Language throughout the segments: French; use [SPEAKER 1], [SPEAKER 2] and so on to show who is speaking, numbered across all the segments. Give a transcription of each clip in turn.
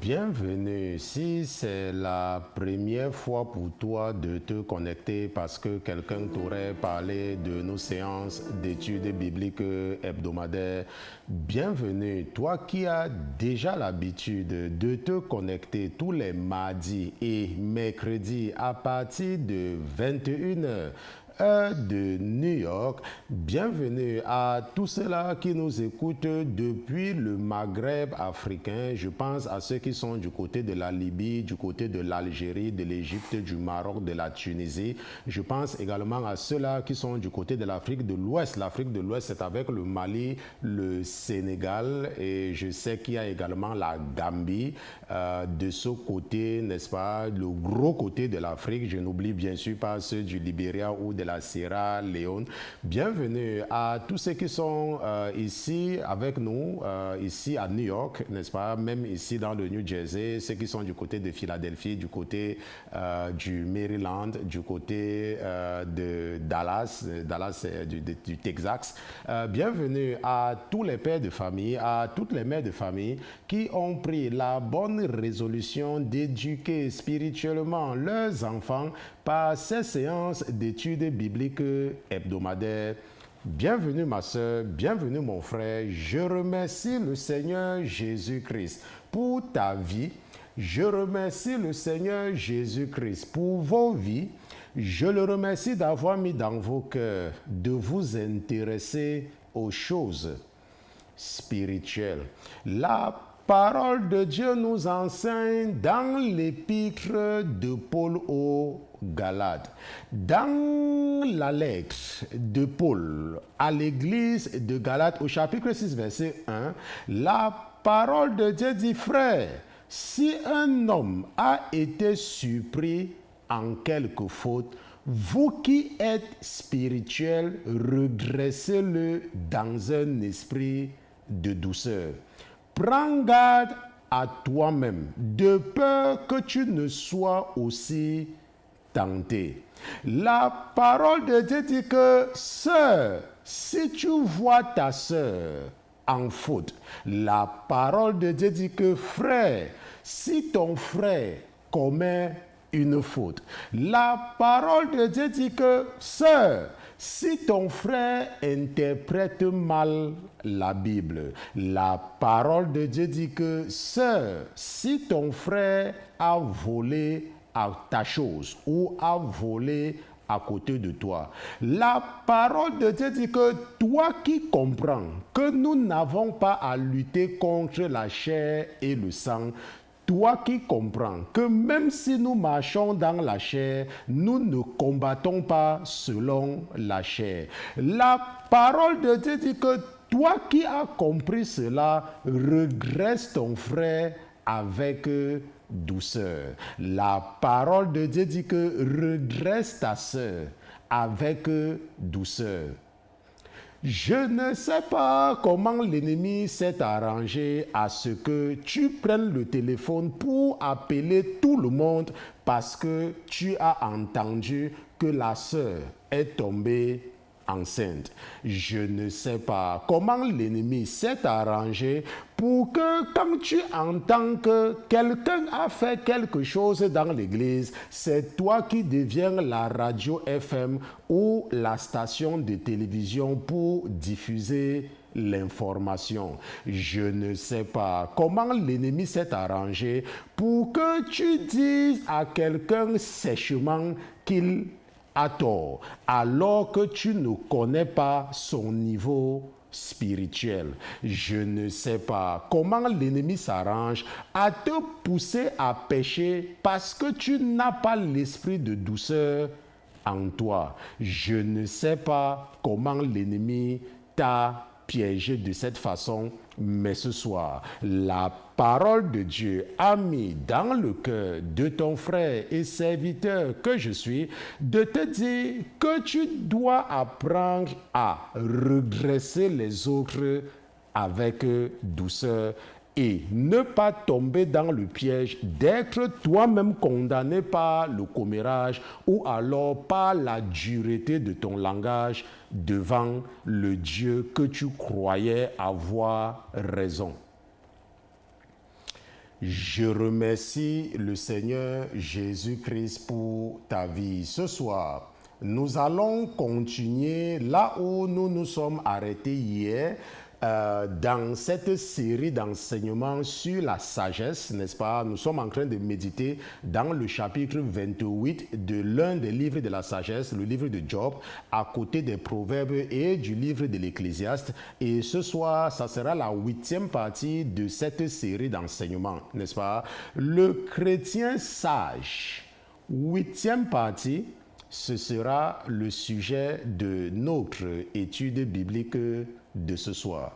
[SPEAKER 1] Bienvenue. Si c'est la première fois pour toi de te connecter parce que quelqu'un t'aurait parlé de nos séances d'études bibliques hebdomadaires, bienvenue. Toi qui as déjà l'habitude de te connecter tous les mardis et mercredis à partir de 21h, de New York, bienvenue à tous ceux-là qui nous écoutent depuis le Maghreb africain. Je pense à ceux qui sont du côté de la Libye, du côté de l'Algérie, de l'Égypte, du Maroc, de la Tunisie. Je pense également à ceux-là qui sont du côté de l'Afrique de l'Ouest. L'Afrique de l'Ouest, c'est avec le Mali, le Sénégal et je sais qu'il y a également la Gambie. De ce côté, n'est-ce pas, le gros côté de l'Afrique, je n'oublie bien sûr pas ceux du Libéria ou de la Sierra Leone. Bienvenue à tous ceux qui sont ici avec nous, ici à New York, n'est-ce pas, même ici dans le New Jersey, ceux qui sont du côté de Philadelphie, du côté du Maryland, du côté de Dallas, du Texas. Bienvenue à tous les pères de famille, à toutes les mères de famille qui ont pris la bonne résolution d'éduquer spirituellement leurs enfants par ces séances d'études bibliques hebdomadaires. Bienvenue ma soeur, bienvenue mon frère. Je remercie le Seigneur Jésus-Christ pour ta vie. Je remercie le Seigneur Jésus-Christ pour vos vies. Je le remercie d'avoir mis dans vos cœurs de vous intéresser aux choses spirituelles. La parole de Dieu nous enseigne dans l'épître de Paul aux Galates, dans la lettre de Paul à l'église de Galates au chapitre 6 verset 1, la parole de Dieu dit: frère, si un homme a été surpris en quelque faute, vous qui êtes spirituels, redressez-le dans un esprit de douceur. Prends garde à toi-même, de peur que tu ne sois aussi tenté. La parole de Dieu dit que, sœur, si tu vois ta sœur en faute, la parole de Dieu dit que, frère, si ton frère commet une faute, la parole de Dieu dit que, sœur, si ton frère interprète mal la Bible, la parole de Dieu dit que, sœur, si ton frère a volé à ta chose ou a volé à côté de toi, la parole de Dieu dit que toi qui comprends que nous n'avons pas à lutter contre la chair et le sang, toi qui comprends que même si nous marchons dans la chair, nous ne combattons pas selon la chair. La parole de Dieu dit que toi qui as compris cela, redresse ton frère avec douceur. La parole de Dieu dit que redresse ta sœur avec douceur. Je ne sais pas comment l'ennemi s'est arrangé à ce que tu prennes le téléphone pour appeler tout le monde parce que tu as entendu que la sœur est tombée enceinte. Je ne sais pas comment l'ennemi s'est arrangé pour que quand tu entends que quelqu'un a fait quelque chose dans l'église, c'est toi qui deviens la radio FM ou la station de télévision pour diffuser l'information. Je ne sais pas comment l'ennemi s'est arrangé pour que tu dises à quelqu'un sèchement qu'il a tort, alors que tu ne connais pas son niveau spirituel. Je ne sais pas comment l'ennemi s'arrange à te pousser à pécher parce que tu n'as pas l'esprit de douceur en toi. Je ne sais pas comment l'ennemi t'a piégé de cette façon, mais ce soir, la parole de Dieu a mis dans le cœur de ton frère et serviteur que je suis de te dire que tu dois apprendre à redresser les autres avec douceur et ne pas tomber dans le piège d'être toi-même condamné par le commérage ou alors par la dureté de ton langage devant le Dieu que tu croyais avoir raison. Je remercie le Seigneur Jésus-Christ pour ta vie. Ce soir, nous allons continuer là où nous nous sommes arrêtés hier dans cette série d'enseignements sur la sagesse, n'est-ce pas? Nous sommes en train de méditer dans le chapitre 28 de l'un des livres de la sagesse, le livre de Job, à côté des Proverbes et du livre de l'Ecclésiaste. Et ce soir, ça sera la 8e partie de cette série d'enseignements, n'est-ce pas? Le chrétien sage, 8e partie, ce sera le sujet de notre étude biblique de ce soir.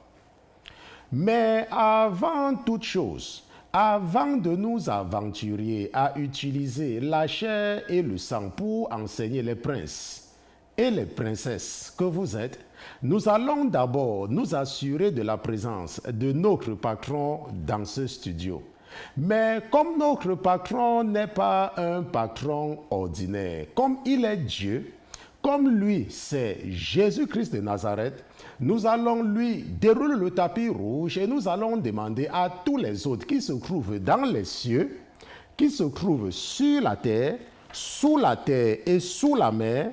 [SPEAKER 1] Mais avant toute chose, avant de nous aventurer à utiliser la chair et le sang pour enseigner les princes et les princesses que vous êtes, nous allons d'abord nous assurer de la présence de notre patron dans ce studio. Mais comme notre patron n'est pas un patron ordinaire, comme il est Dieu, comme lui c'est Jésus-Christ de Nazareth, nous allons lui dérouler le tapis rouge et nous allons demander à tous les autres qui se trouvent dans les cieux, qui se trouvent sur la terre et sous la mer,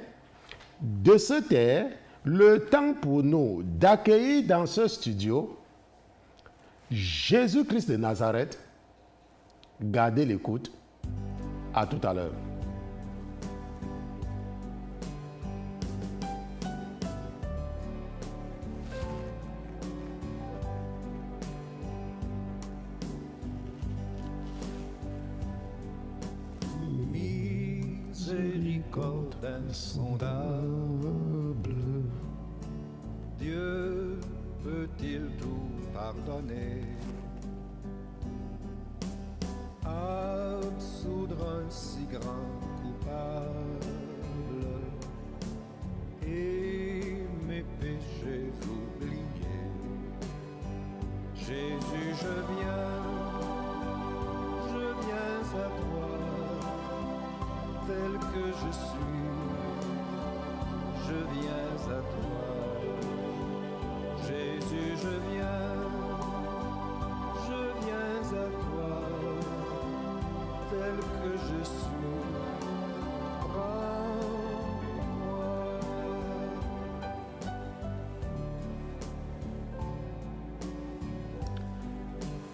[SPEAKER 1] de se taire le temps pour nous d'accueillir dans ce studio Jésus-Christ de Nazareth. Gardez l'écoute. À tout à l'heure.
[SPEAKER 2] Miséricorde insondable, Dieu peut-il tout pardonner? Absoudre un si grand coupable et mes péchés oubliés. Jésus, je viens à toi, tel que je suis, je viens à toi. Jésus, je viens à toi, tel que je suis, prends-moi.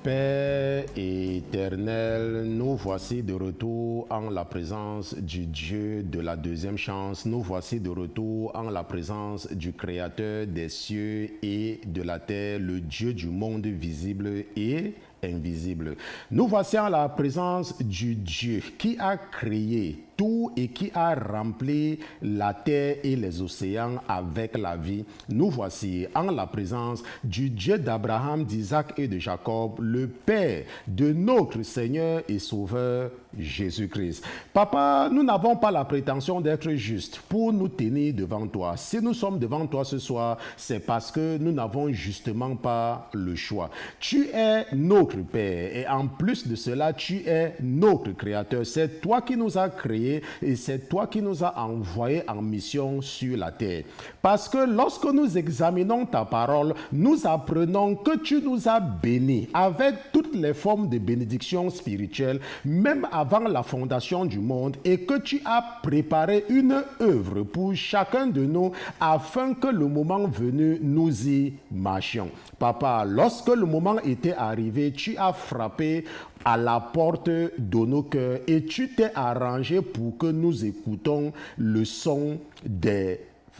[SPEAKER 1] Père éternel, nous voici de retour en la présence du Dieu de la deuxième chance. Nous voici de retour en la présence du Créateur des cieux et de la terre, le Dieu du monde visible et invisible. Nous voici en la présence du Dieu qui a créé tout et qui a rempli la terre et les océans avec la vie. Nous voici en la présence du Dieu d'Abraham, d'Isaac et de Jacob, le Père de notre Seigneur et Sauveur Jésus-Christ. Papa, nous n'avons pas la prétention d'être justes pour nous tenir devant toi. Si nous sommes devant toi ce soir, c'est parce que nous n'avons justement pas le choix. Tu es notre Père et en plus de cela, tu es notre Créateur. C'est toi qui nous as créés et c'est toi qui nous as envoyés en mission sur la terre. Parce que lorsque nous examinons ta parole, nous apprenons que tu nous as bénis avec toutes les formes de bénédiction spirituelle, même avant la fondation du monde, et que tu as préparé une œuvre pour chacun de nous afin que le moment venu, nous y marchions. Papa, lorsque le moment était arrivé, tu as frappé à la porte de nos cœurs et tu t'es arrangé pour que nous écoutons le son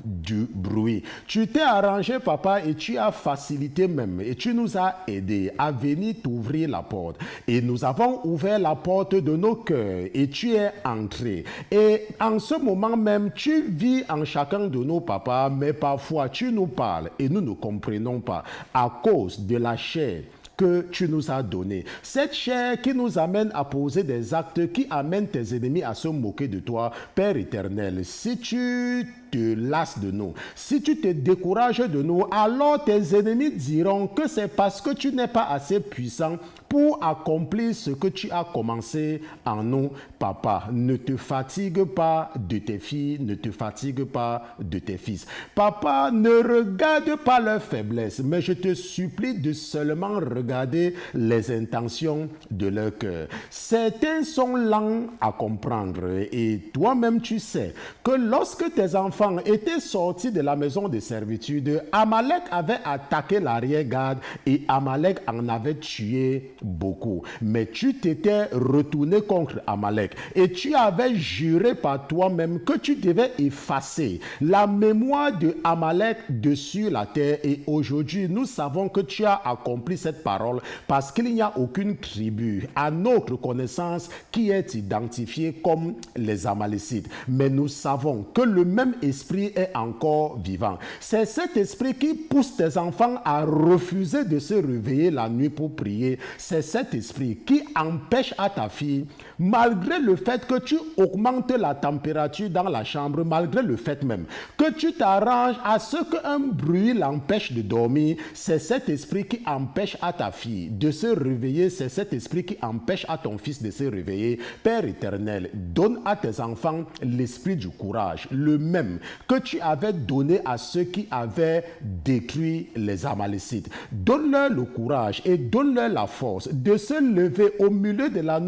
[SPEAKER 1] du bruit. Tu t'es arrangé, papa, et tu as facilité même, et tu nous as aidés à venir t'ouvrir la porte. Et nous avons ouvert la porte de nos cœurs, et tu es entré. Et en ce moment même, tu vis en chacun de nos papas, mais parfois tu nous parles et nous ne comprenons pas à cause de la chair que tu nous as donné. Cette chair qui nous amène à poser des actes qui amènent tes ennemis à se moquer de toi, Père éternel, si tu te lasses de nous, si tu te décourages de nous, alors tes ennemis diront que c'est parce que tu n'es pas assez puissant pour accomplir ce que tu as commencé en nous. Papa, ne te fatigue pas de tes filles, ne te fatigue pas de tes fils. Papa, ne regarde pas leurs faiblesses, mais je te supplie de seulement regarder les intentions de leur cœur. Certains sont lents à comprendre et toi-même tu sais que lorsque tes enfants étaient sortis de la maison de servitude, Amalek avait attaqué l'arrière-garde et Amalek en avait tué beaucoup. Mais tu t'étais retourné contre Amalek et tu avais juré par toi-même que tu devais effacer la mémoire de Amalek dessus la terre. Et aujourd'hui, nous savons que tu as accompli cette parole parce qu'il n'y a aucune tribu à notre connaissance qui est identifiée comme les Amalécites. Mais nous savons que le même esprit est encore vivant. C'est cet esprit qui pousse tes enfants à refuser de se réveiller la nuit pour prier. C'est cet esprit qui empêche à ta fille, malgré le fait que tu augmentes la température dans la chambre, malgré le fait même que tu t'arranges à ce qu'un bruit l'empêche de dormir, c'est cet esprit qui empêche à ta fille de se réveiller, c'est cet esprit qui empêche à ton fils de se réveiller. Père éternel, donne à tes enfants l'esprit du courage, le même que tu avais donné à ceux qui avaient détruit les Amalécites. Donne-leur le courage et donne-leur la force de se lever au milieu de la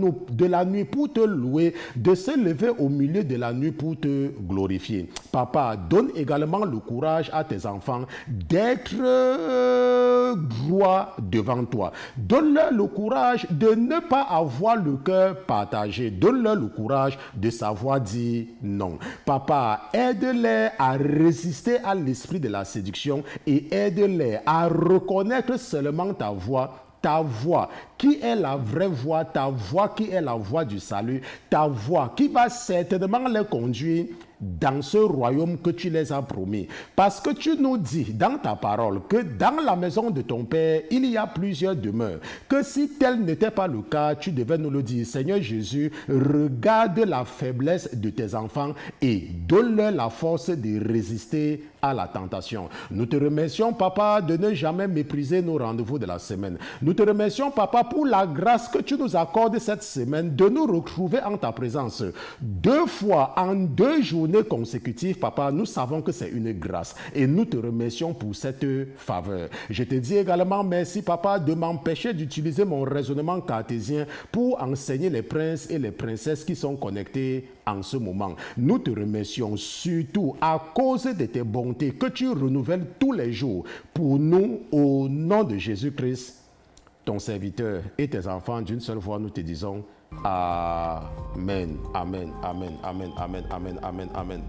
[SPEAKER 1] nuit pour te louer, de se lever au milieu de la nuit pour te glorifier. Papa, donne également le courage à tes enfants d'être droit devant toi. Donne-leur le courage de ne pas avoir le cœur partagé. Donne-leur le courage de savoir dire non. Papa, aide-les à résister à l'esprit de la séduction et aide-les à reconnaître seulement ta voix qui est la vraie voix, ta voix qui est la voix du salut, ta voix qui va certainement les conduire dans ce royaume que tu les as promis. Parce que tu nous dis dans ta parole que dans la maison de ton Père, il y a plusieurs demeures. Que si tel n'était pas le cas, tu devais nous le dire. Seigneur Jésus, regarde la faiblesse de tes enfants et donne-leur la force de résister à la tentation. Nous te remercions, Papa, de ne jamais mépriser nos rendez-vous de la semaine. Nous te remercions, Papa, pour la grâce que tu nous accordes cette semaine de nous retrouver en ta présence. 2 fois en 2 journées consécutives, Papa, nous savons que c'est une grâce et nous te remercions pour cette faveur. Je te dis également merci, Papa, de m'empêcher d'utiliser mon raisonnement cartésien pour enseigner les princes et les princesses qui sont connectés en ce moment. Nous te remercions surtout à cause de tes bontés que tu renouvelles tous les jours pour nous au nom de Jésus-Christ, ton serviteur et tes enfants. D'une seule voix, nous te disons Amen, Amen, Amen, Amen, Amen, Amen, Amen, Amen.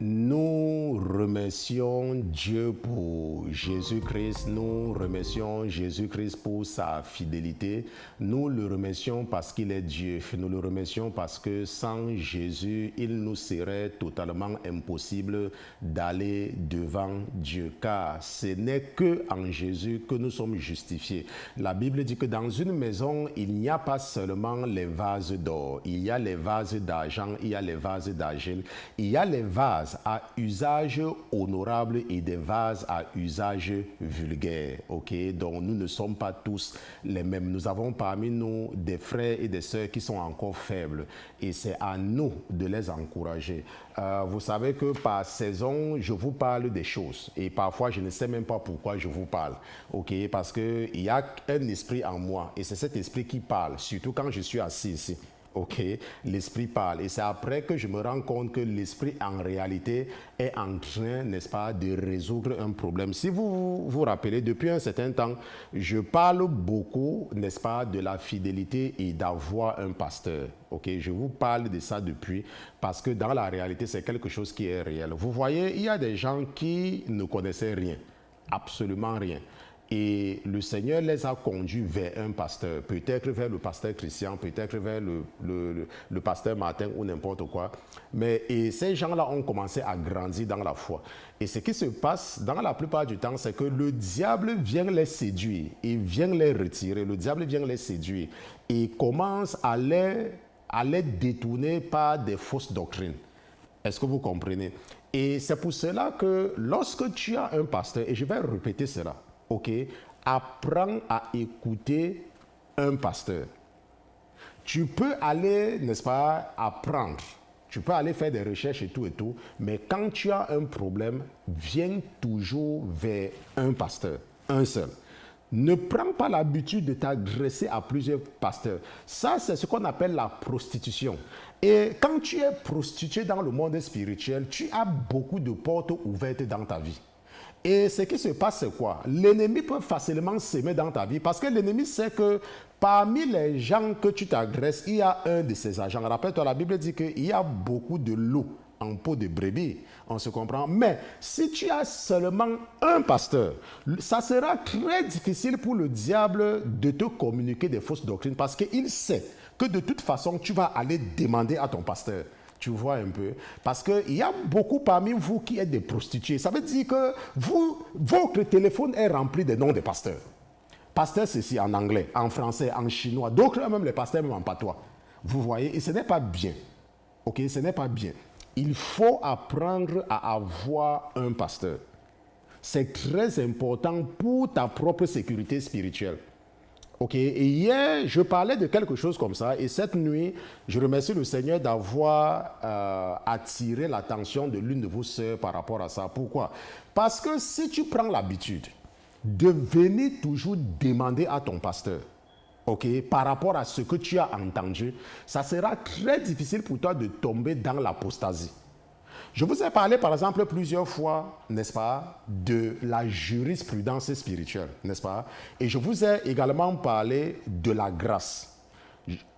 [SPEAKER 1] Nous remercions Dieu pour Jésus-Christ, nous remercions Jésus-Christ pour sa fidélité, nous le remercions parce qu'il est Dieu, nous le remercions parce que sans Jésus, il nous serait totalement impossible d'aller devant Dieu, car ce n'est qu'en Jésus que nous sommes justifiés. La Bible dit que dans une maison, il n'y a pas seulement les vases d'or, il y a les vases d'argent, il y a les vases d'argile, il y a les vases à usage honorable et des vases à usage vulgaire. Ok, donc nous ne sommes pas tous les mêmes. Nous avons parmi nous des frères et des sœurs qui sont encore faibles et c'est à nous de les encourager. Vous savez que par saison, je vous parle des choses et parfois je ne sais même pas pourquoi je vous parle. Ok, parce qu'il y a un esprit en moi et c'est cet esprit qui parle, surtout quand je suis assis ici. Ok, l'esprit parle et c'est après que je me rends compte que l'esprit en réalité est en train, n'est-ce pas, de résoudre un problème. Si vous vous rappelez, depuis un certain temps, je parle beaucoup, n'est-ce pas, de la fidélité et d'avoir un pasteur. Ok, je vous parle de ça depuis parce que dans la réalité, c'est quelque chose qui est réel. Vous voyez, il y a des gens qui ne connaissaient rien, absolument rien. Et le Seigneur les a conduits vers un pasteur, peut-être vers le pasteur Christian, peut-être vers le pasteur Martin ou n'importe quoi. Et ces gens-là ont commencé à grandir dans la foi. Et ce qui se passe dans la plupart du temps, c'est que le diable vient les séduire, il vient les retirer, le diable vient les séduire et commence à les détourner par des fausses doctrines. Est-ce que vous comprenez? Et c'est pour cela que lorsque tu as un pasteur, et je vais répéter cela, ok, apprends à écouter un pasteur. Tu peux aller, n'est-ce pas, apprendre. Tu peux aller faire des recherches et tout, mais quand tu as un problème, viens toujours vers un pasteur, un seul. Ne prends pas l'habitude de t'adresser à plusieurs pasteurs. Ça, c'est ce qu'on appelle la prostitution. Et quand tu es prostitué dans le monde spirituel, tu as beaucoup de portes ouvertes dans ta vie. Et ce qui se passe, c'est quoi? L'ennemi peut facilement s'aimer dans ta vie parce que l'ennemi sait que parmi les gens que tu t'agresses, il y a un de ces agents. Rappelle-toi, la Bible dit qu'il y a beaucoup de loups en peau de brebis. On se comprend. Mais si tu as seulement un pasteur, ça sera très difficile pour le diable de te communiquer des fausses doctrines parce qu'il sait que de toute façon, tu vas aller demander à ton pasteur. Tu vois un peu? Parce qu'il y a beaucoup parmi vous qui êtes des prostituées. Ça veut dire que votre téléphone est rempli des noms des pasteurs. Pasteur ceci en anglais, en français, en chinois. D'autres même les pasteurs même en patois. Vous voyez? Et ce n'est pas bien. Ok? Ce n'est pas bien. Il faut apprendre à avoir un pasteur. C'est très important pour ta propre sécurité spirituelle. Ok, et hier, je parlais de quelque chose comme ça, et cette nuit, je remercie le Seigneur d'avoir attiré l'attention de l'une de vos sœurs par rapport à ça. Pourquoi? Parce que si tu prends l'habitude de venir toujours demander à ton pasteur, ok, par rapport à ce que tu as entendu, ça sera très difficile pour toi de tomber dans l'apostasie. Je vous ai parlé, par exemple, plusieurs fois, n'est-ce pas, de la jurisprudence spirituelle, n'est-ce pas? Et je vous ai également parlé de la grâce.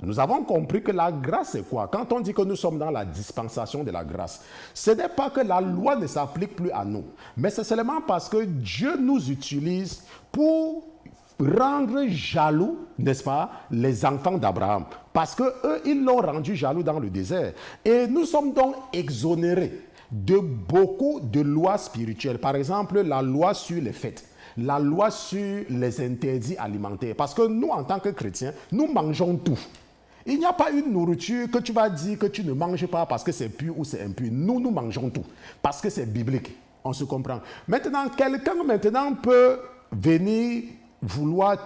[SPEAKER 1] Nous avons compris que la grâce, c'est quoi? Quand on dit que nous sommes dans la dispensation de la grâce, ce n'est pas que la loi ne s'applique plus à nous, mais c'est seulement parce que Dieu nous utilise pour rendre jaloux, n'est-ce pas, les enfants d'Abraham. Parce qu'eux, ils l'ont rendu jaloux dans le désert. Et nous sommes donc exonérés de beaucoup de lois spirituelles. Par exemple, la loi sur les fêtes, la loi sur les interdits alimentaires. Parce que nous, en tant que chrétiens, nous mangeons tout. Il n'y a pas une nourriture que tu vas dire que tu ne manges pas parce que c'est pur ou c'est impur. Nous, nous mangeons tout. Parce que c'est biblique. On se comprend. Maintenant, quelqu'un peut venir vouloir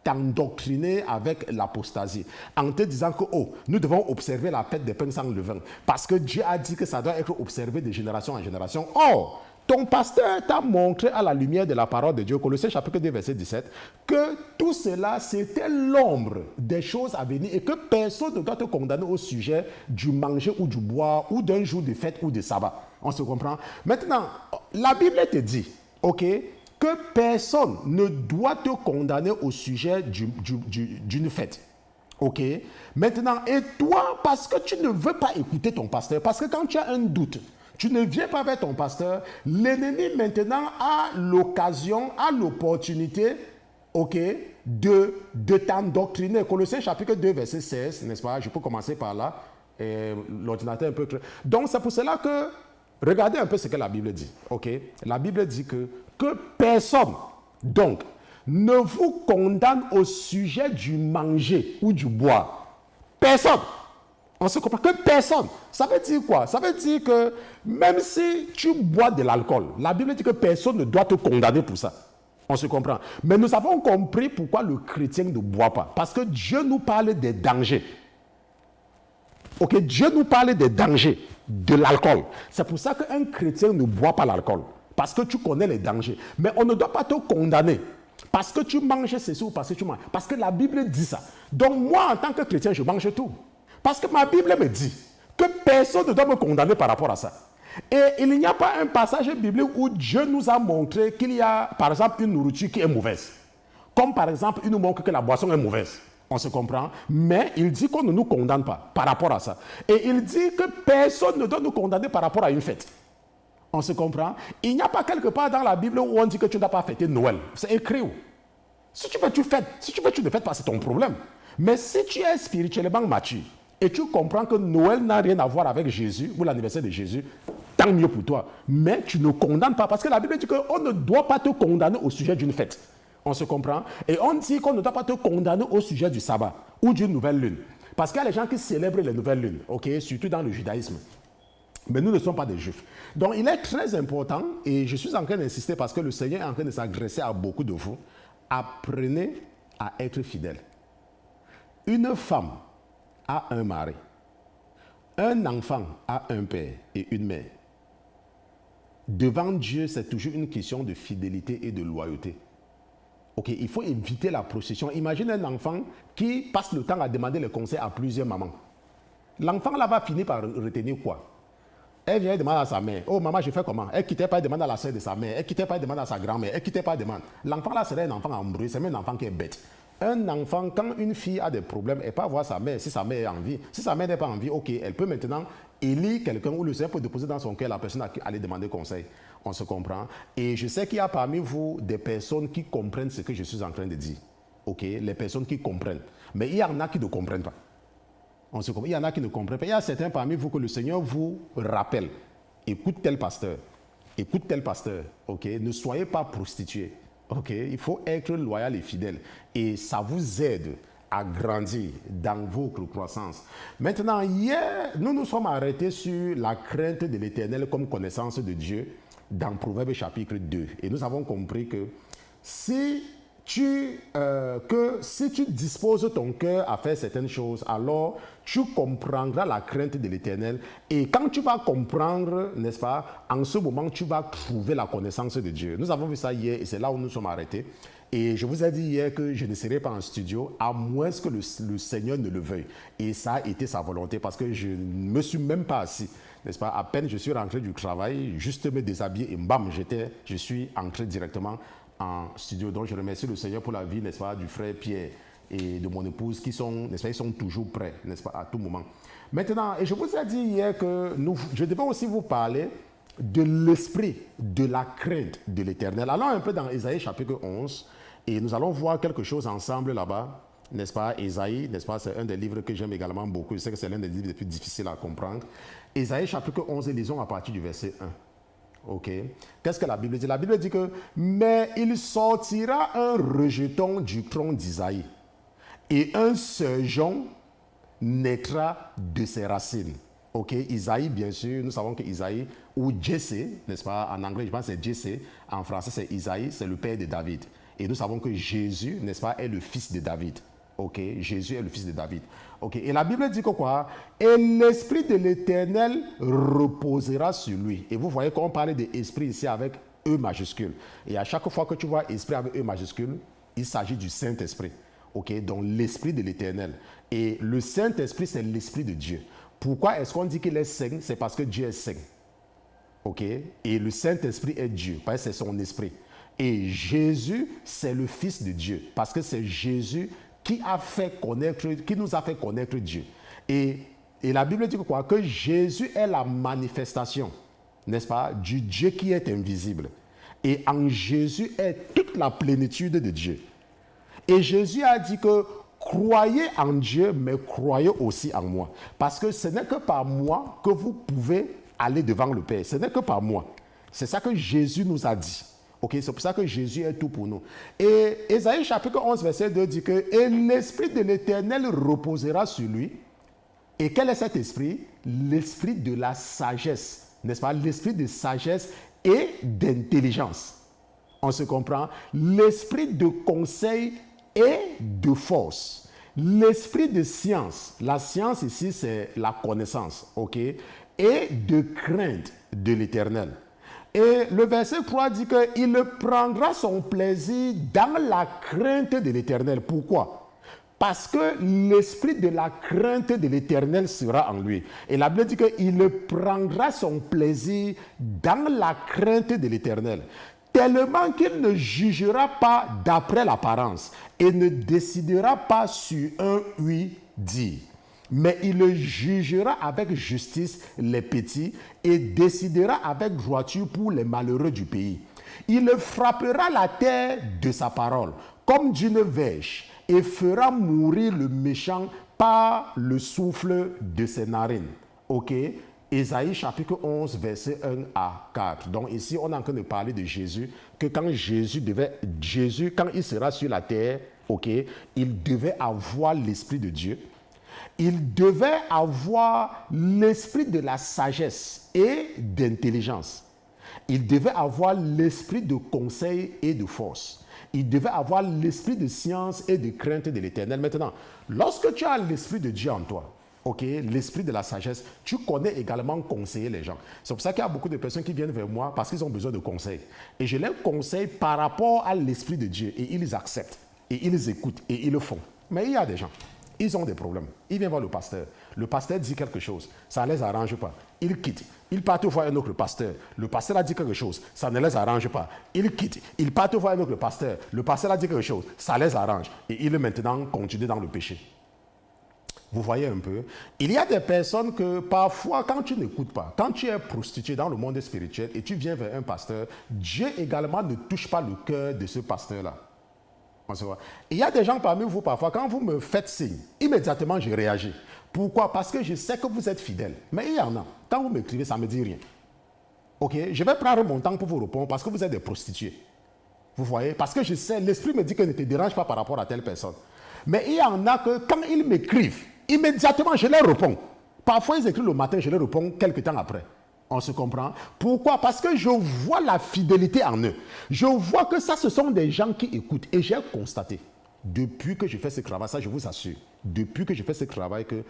[SPEAKER 1] t'endoctriner avec l'apostasie en te disant que nous devons observer la fête des pains sans levain parce que Dieu a dit que ça doit être observé de génération en génération. Or, ton pasteur t'a montré à la lumière de la parole de Dieu, Colossiens chapitre 2 verset 17, que tout cela c'était l'ombre des choses à venir et que personne ne doit te condamner au sujet du manger ou du boire ou d'un jour de fête ou de sabbat. On se comprend? Maintenant, la Bible te dit, ok, que personne ne doit te condamner au sujet d'une fête. Ok? Maintenant, et toi, parce que tu ne veux pas écouter ton pasteur, parce que quand tu as un doute, tu ne viens pas vers ton pasteur, l'ennemi maintenant a l'occasion, a l'opportunité, ok, de t'endoctriner. Colossiens chapitre 2, verset 16, n'est-ce pas? Je peux commencer par là. L'ordinateur est un peu clair. Donc, c'est pour cela que, regardez un peu ce que la Bible dit. Ok? La Bible dit que personne, donc, ne vous condamne au sujet du manger ou du boire. Personne. On se comprend que personne. Ça veut dire quoi? Ça veut dire que même si tu bois de l'alcool, la Bible dit que personne ne doit te condamner pour ça. On se comprend. Mais nous avons compris pourquoi le chrétien ne boit pas. Parce que Dieu nous parle des dangers. Ok, Dieu nous parle des dangers de l'alcool. C'est pour ça qu'un chrétien ne boit pas l'alcool. Parce que tu connais les dangers. Mais on ne doit pas te condamner. Parce que tu manges ceci ou parce que tu manges. Parce que la Bible dit ça. Donc moi, en tant que chrétien, je mange tout. Parce que ma Bible me dit que personne ne doit me condamner par rapport à ça. Et il n'y a pas un passage biblique où Dieu nous a montré qu'il y a, par exemple, une nourriture qui est mauvaise. Comme par exemple, il nous montre que la boisson est mauvaise. On se comprend. Mais il dit qu'on ne nous condamne pas par rapport à ça. Et il dit que personne ne doit nous condamner par rapport à une fête. On se comprend? Il n'y a pas quelque part dans la Bible où on dit que tu ne dois pas fêter Noël. C'est écrit où? Si tu veux, tu fêtes. Si tu veux, tu ne fêtes pas, c'est ton problème. Mais si tu es spirituellement mature et tu comprends que Noël n'a rien à voir avec Jésus ou l'anniversaire de Jésus, tant mieux pour toi. Mais tu ne condamnes pas parce que la Bible dit qu'on ne doit pas te condamner au sujet d'une fête. On se comprend? Et on dit qu'on ne doit pas te condamner au sujet du sabbat ou d'une nouvelle lune. Parce qu'il y a les gens qui célèbrent les nouvelles lunes, okay, surtout dans le judaïsme. Mais nous ne sommes pas des juifs. Donc il est très important, et je suis en train d'insister parce que le Seigneur est en train de s'adresser à beaucoup de vous, apprenez à être fidèles. Une femme a un mari. Un enfant a un père et une mère. Devant Dieu, c'est toujours une question de fidélité et de loyauté. Ok, il faut éviter la procession. Imagine un enfant qui passe le temps à demander les conseils à plusieurs mamans. L'enfant là va finir par retenir quoi? Elle vient demander à sa mère, oh maman, je fais comment? Elle quittait pas, elle demande à la soeur de sa mère, elle quittait pas, elle demande à sa grand-mère, elle quittait pas, elle demande. L'enfant là serait un enfant embrouillé, c'est même un enfant qui est bête. Un enfant, quand une fille a des problèmes, elle peut voir sa mère, si sa mère est en vie. Si sa mère n'est pas en vie, ok, elle peut maintenant élire quelqu'un où le Seigneur peut déposer dans son cœur la personne à qui aller demander conseil. On se comprend. Et je sais qu'il y a parmi vous des personnes qui comprennent ce que je suis en train de dire. Ok, les personnes qui comprennent. Mais il y en a qui ne comprennent pas. On se comprend. Il y en a qui ne comprennent pas. Il y a certains parmi vous que le Seigneur vous rappelle. Écoute tel pasteur. Écoute tel pasteur. Ok, ne soyez pas prostitués. Ok, il faut être loyal et fidèle. Et ça vous aide à grandir dans votre croissance. Maintenant, hier, nous nous sommes arrêtés sur la crainte de l'Éternel comme connaissance de Dieu dans Proverbes chapitre 2. Et nous avons compris que si tu disposes ton cœur à faire certaines choses, alors tu comprendras la crainte de l'Éternel. Et quand tu vas comprendre, n'est-ce pas, en ce moment, tu vas trouver la connaissance de Dieu. Nous avons vu ça hier et c'est là où nous sommes arrêtés. Et je vous ai dit hier que je ne serai pas en studio à moins que le Seigneur ne le veuille. Et ça a été sa volonté parce que je ne me suis même pas assis. N'est-ce pas? À peine je suis rentré du travail, juste me déshabiller et bam, je suis entré directement en studio. Donc je remercie le Seigneur pour la vie, n'est-ce pas, du frère Pierre et de mon épouse qui sont, n'est-ce pas, ils sont toujours prêts, n'est-ce pas, à tout moment. Maintenant, et je vous ai dit hier que je devais aussi vous parler de l'esprit de la crainte de l'Éternel. Allons un peu dans Ésaïe chapitre 11 et nous allons voir quelque chose ensemble là-bas, n'est-ce pas? Ésaïe, n'est-ce pas, c'est un des livres que j'aime également beaucoup. Je sais que c'est l'un des livres les plus difficiles à comprendre. Ésaïe chapitre 11 et lisons à partir du verset 1. Ok. Qu'est-ce que la Bible dit? La Bible dit que « Mais il sortira un rejeton du tronc d'Isaïe, et un surgeon naîtra de ses racines. » Ok, Isaïe, bien sûr, nous savons que Isaïe, ou Jesse, n'est-ce pas? En anglais, je pense que c'est Jesse. En français, c'est Isaïe, c'est le père de David. Et nous savons que Jésus, n'est-ce pas, est le fils de David. Ok, Jésus est le fils de David. Ok, et la Bible dit que quoi? Et l'esprit de l'Éternel reposera sur lui. Et vous voyez qu'on parle d'esprit ici avec E majuscule. Et à chaque fois que tu vois esprit avec E majuscule, il s'agit du Saint-Esprit. Ok, donc l'esprit de l'Éternel. Et le Saint-Esprit, c'est l'esprit de Dieu. Pourquoi est-ce qu'on dit qu'il est saint? C'est parce que Dieu est saint. Ok, et le Saint-Esprit est Dieu, parce que c'est son esprit. Et Jésus, c'est le Fils de Dieu, parce que c'est Jésus qui nous a fait connaître Dieu. Et la Bible dit que quoi? Que Jésus est la manifestation, n'est-ce pas, du Dieu qui est invisible. Et en Jésus est toute la plénitude de Dieu. Et Jésus a dit que croyez en Dieu, mais croyez aussi en moi. Parce que ce n'est que par moi que vous pouvez aller devant le Père. Ce n'est que par moi. C'est ça que Jésus nous a dit. Okay, c'est pour ça que Jésus est tout pour nous. Et Ésaïe chapitre 11, verset 2 dit que « Et l'Esprit de l'Éternel reposera sur lui. » Et quel est cet esprit? L'esprit de la sagesse, n'est-ce pas? L'esprit de sagesse et d'intelligence. On se comprend? L'esprit de conseil et de force. L'esprit de science. La science ici, c'est la connaissance. Ok? Et de crainte de l'Éternel. Et le verset 3 dit qu'il prendra son plaisir dans la crainte de l'Éternel. Pourquoi? Parce que l'esprit de la crainte de l'Éternel sera en lui. Et la Bible dit qu'il prendra son plaisir dans la crainte de l'Éternel. Tellement qu'il ne jugera pas d'après l'apparence et ne décidera pas sur un oui-dire. mais il jugera avec justice les petits et décidera avec droiture pour les malheureux du pays. Il frappera la terre de sa parole comme d'une verge et fera mourir le méchant par le souffle de ses narines. Ok? Ésaïe chapitre 11, verset 1 à 4. Donc ici, on est en train de parler de Jésus, que quand Jésus, quand il sera sur la terre, ok, il devait avoir l'Esprit de Dieu. Il devait avoir l'esprit de la sagesse et d'intelligence. Il devait avoir l'esprit de conseil et de force. Il devait avoir l'esprit de science et de crainte de l'Éternel. Maintenant, lorsque tu as l'esprit de Dieu en toi, ok, l'esprit de la sagesse, tu connais également conseiller les gens. C'est pour ça qu'il y a beaucoup de personnes qui viennent vers moi parce qu'ils ont besoin de conseils. Et je les conseille par rapport à l'esprit de Dieu et ils acceptent, et ils écoutent, et ils le font. Mais il y a des gens, ils ont des problèmes. Ils viennent voir le pasteur. Le pasteur dit quelque chose, ça ne les arrange pas. Ils quittent. Ils partent voir un autre pasteur. Le pasteur a dit quelque chose, ça ne les arrange pas. Ils quittent. Ils partent voir un autre pasteur. Le pasteur a dit quelque chose, ça les arrange. Et ils maintenant continuent dans le péché. Vous voyez un peu, il y a des personnes que parfois, quand tu n'écoutes pas, quand tu es prostitué dans le monde spirituel et tu viens vers un pasteur, Dieu également ne touche pas le cœur de ce pasteur-là. Il y a des gens parmi vous, parfois, quand vous me faites signe, immédiatement je réagis. Pourquoi? Parce que je sais que vous êtes fidèle. Mais il y en a, quand vous m'écrivez, ça ne me dit rien. Ok, je vais prendre mon temps pour vous répondre parce que vous êtes des prostituées. Vous voyez? Parce que je sais, l'esprit me dit que ne te dérange pas par rapport à telle personne. Mais il y en a que quand ils m'écrivent, immédiatement, je leur réponds. Parfois, ils écrivent le matin, je leur réponds quelques temps après. On se comprend? Pourquoi? Parce que je vois la fidélité en eux. Je vois que ça, ce sont des gens qui écoutent. Et j'ai constaté, depuis que je fais ce travail, ça je vous assure, depuis que je fais ce travail, que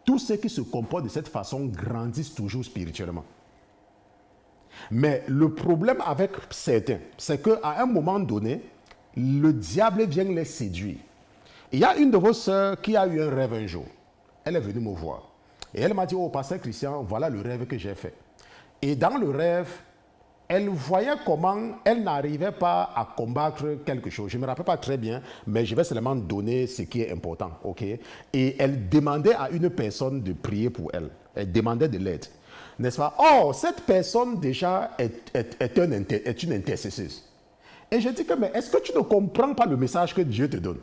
[SPEAKER 1] tous ceux qui se comportent de cette façon grandissent toujours spirituellement. Mais le problème avec certains, c'est qu'à un moment donné, le diable vient les séduire. Il y a une de vos sœurs qui a eu un rêve un jour. Elle est venue me voir. Et elle m'a dit, oh, pasteur Christian, voilà le rêve que j'ai fait. Et dans le rêve, elle voyait comment elle n'arrivait pas à combattre quelque chose. Je ne me rappelle pas très bien, mais je vais seulement donner ce qui est important. Okay? Et elle demandait à une personne de prier pour elle. Elle demandait de l'aide. N'est-ce pas? Oh, cette personne déjà est une intercesseuse. Et je dis que, mais est-ce que tu ne comprends pas le message que Dieu te donne?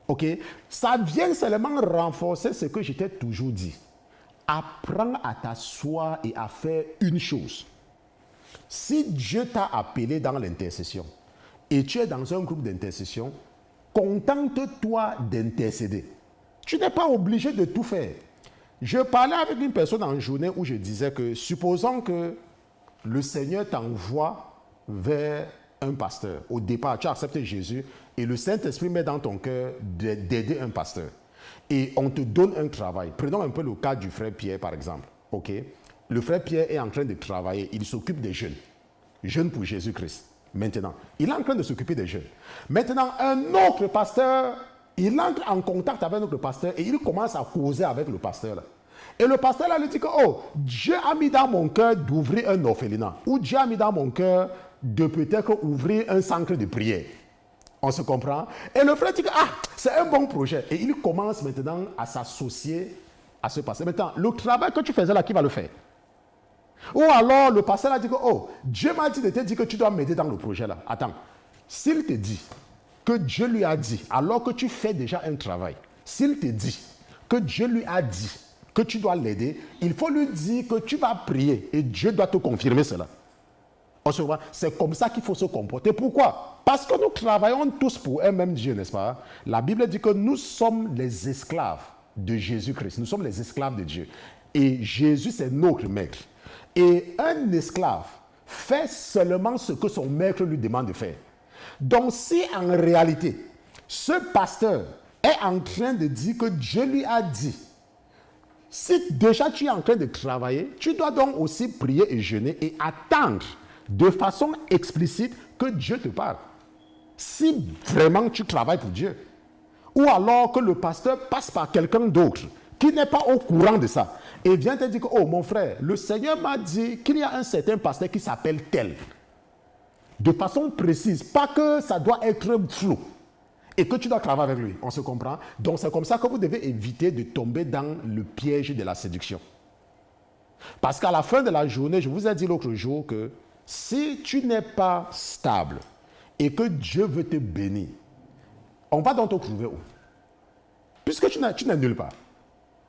[SPEAKER 1] Ok, ça vient seulement renforcer ce que je t'ai toujours dit. Apprends à t'asseoir et à faire une chose. Si Dieu t'a appelé dans l'intercession et tu es dans un groupe d'intercession, contente-toi d'intercéder. Tu n'es pas obligé de tout faire. Je parlais avec une personne en journée où je disais que, supposons que le Seigneur t'envoie vers un pasteur. Au départ, tu acceptes Jésus et le Saint-Esprit met dans ton cœur d'aider un pasteur. Et on te donne un travail. Prenons un peu le cas du frère Pierre, par exemple. Okay? Le frère Pierre est en train de travailler. Il s'occupe des jeunes. Jeunes pour Jésus-Christ. Maintenant, il est en train de s'occuper des jeunes. Maintenant, un autre pasteur, il entre en contact avec notre pasteur et il commence à causer avec le pasteur là. Et le pasteur là lui dit que, oh, Dieu a mis dans mon cœur d'ouvrir un orphelinat. Ou Dieu a mis dans mon cœur de peut-être ouvrir un centre de prière. On se comprend? Et le frère dit que, ah, c'est un bon projet. Et il commence maintenant à s'associer à ce pasteur. Maintenant, le travail que tu faisais là, qui va le faire? Ou alors, le pasteur a dit que, oh, Dieu m'a dit de te dire que tu dois m'aider dans le projet là. Attends, s'il te dit que Dieu lui a dit, alors que tu fais déjà un travail, s'il te dit que Dieu lui a dit que tu dois l'aider, il faut lui dire que tu vas prier et Dieu doit te confirmer cela. On se voit, c'est comme ça qu'il faut se comporter. Pourquoi? Parce que nous travaillons tous pour un même Dieu, n'est-ce pas? La Bible dit que nous sommes les esclaves de Jésus-Christ. Nous sommes les esclaves de Dieu. Et Jésus, c'est notre maître. Et un esclave fait seulement ce que son maître lui demande de faire. Donc, si en réalité, ce pasteur est en train de dire que Dieu lui a dit, si déjà tu es en train de travailler, tu dois donc aussi prier et jeûner et attendre de façon explicite que Dieu te parle. Si vraiment tu travailles pour Dieu. Ou alors que le pasteur passe par quelqu'un d'autre qui n'est pas au courant de ça et vient te dire que, oh mon frère, le Seigneur m'a dit qu'il y a un certain pasteur qui s'appelle tel. De façon précise, pas que ça doit être flou. et que tu dois travailler avec lui. On se comprend? Donc c'est comme ça que vous devez éviter de tomber dans le piège de la séduction. Parce qu'à la fin de la journée, je vous ai dit l'autre jour que si tu n'es pas stable et que Dieu veut te bénir, on va donc te trouver où? Puisque tu n'es nulle part.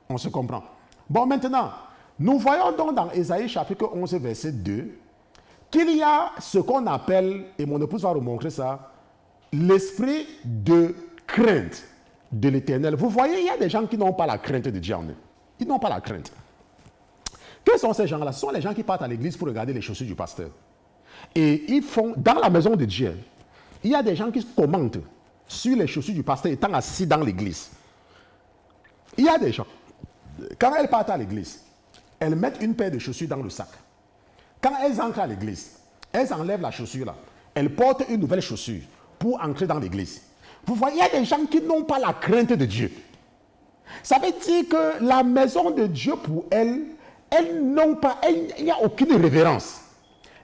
[SPEAKER 1] On se comprend. Bon, maintenant, nous voyons donc dans Ésaïe chapitre 11, verset 2, qu'il y a ce qu'on appelle, et mon épouse va remontrer ça, l'esprit de crainte de l'Éternel. Vous voyez, il y a des gens qui n'ont pas la crainte de Dieu en eux. Ils n'ont pas la crainte. Quels sont ces gens-là? Ce sont les gens qui partent à l'église pour regarder les chaussures du pasteur. Et ils font, dans la maison de Dieu, il y a des gens qui commentent sur les chaussures du pasteur étant assis dans l'église. Il y a des gens, quand elles partent à l'église, elles mettent une paire de chaussures dans le sac. Quand elles entrent à l'église, elles enlèvent la chaussure là. Elles portent une nouvelle chaussure pour entrer dans l'église. Vous voyez, il y a des gens qui n'ont pas la crainte de Dieu. Ça veut dire que la maison de Dieu pour elles, il n'y a aucune révérence.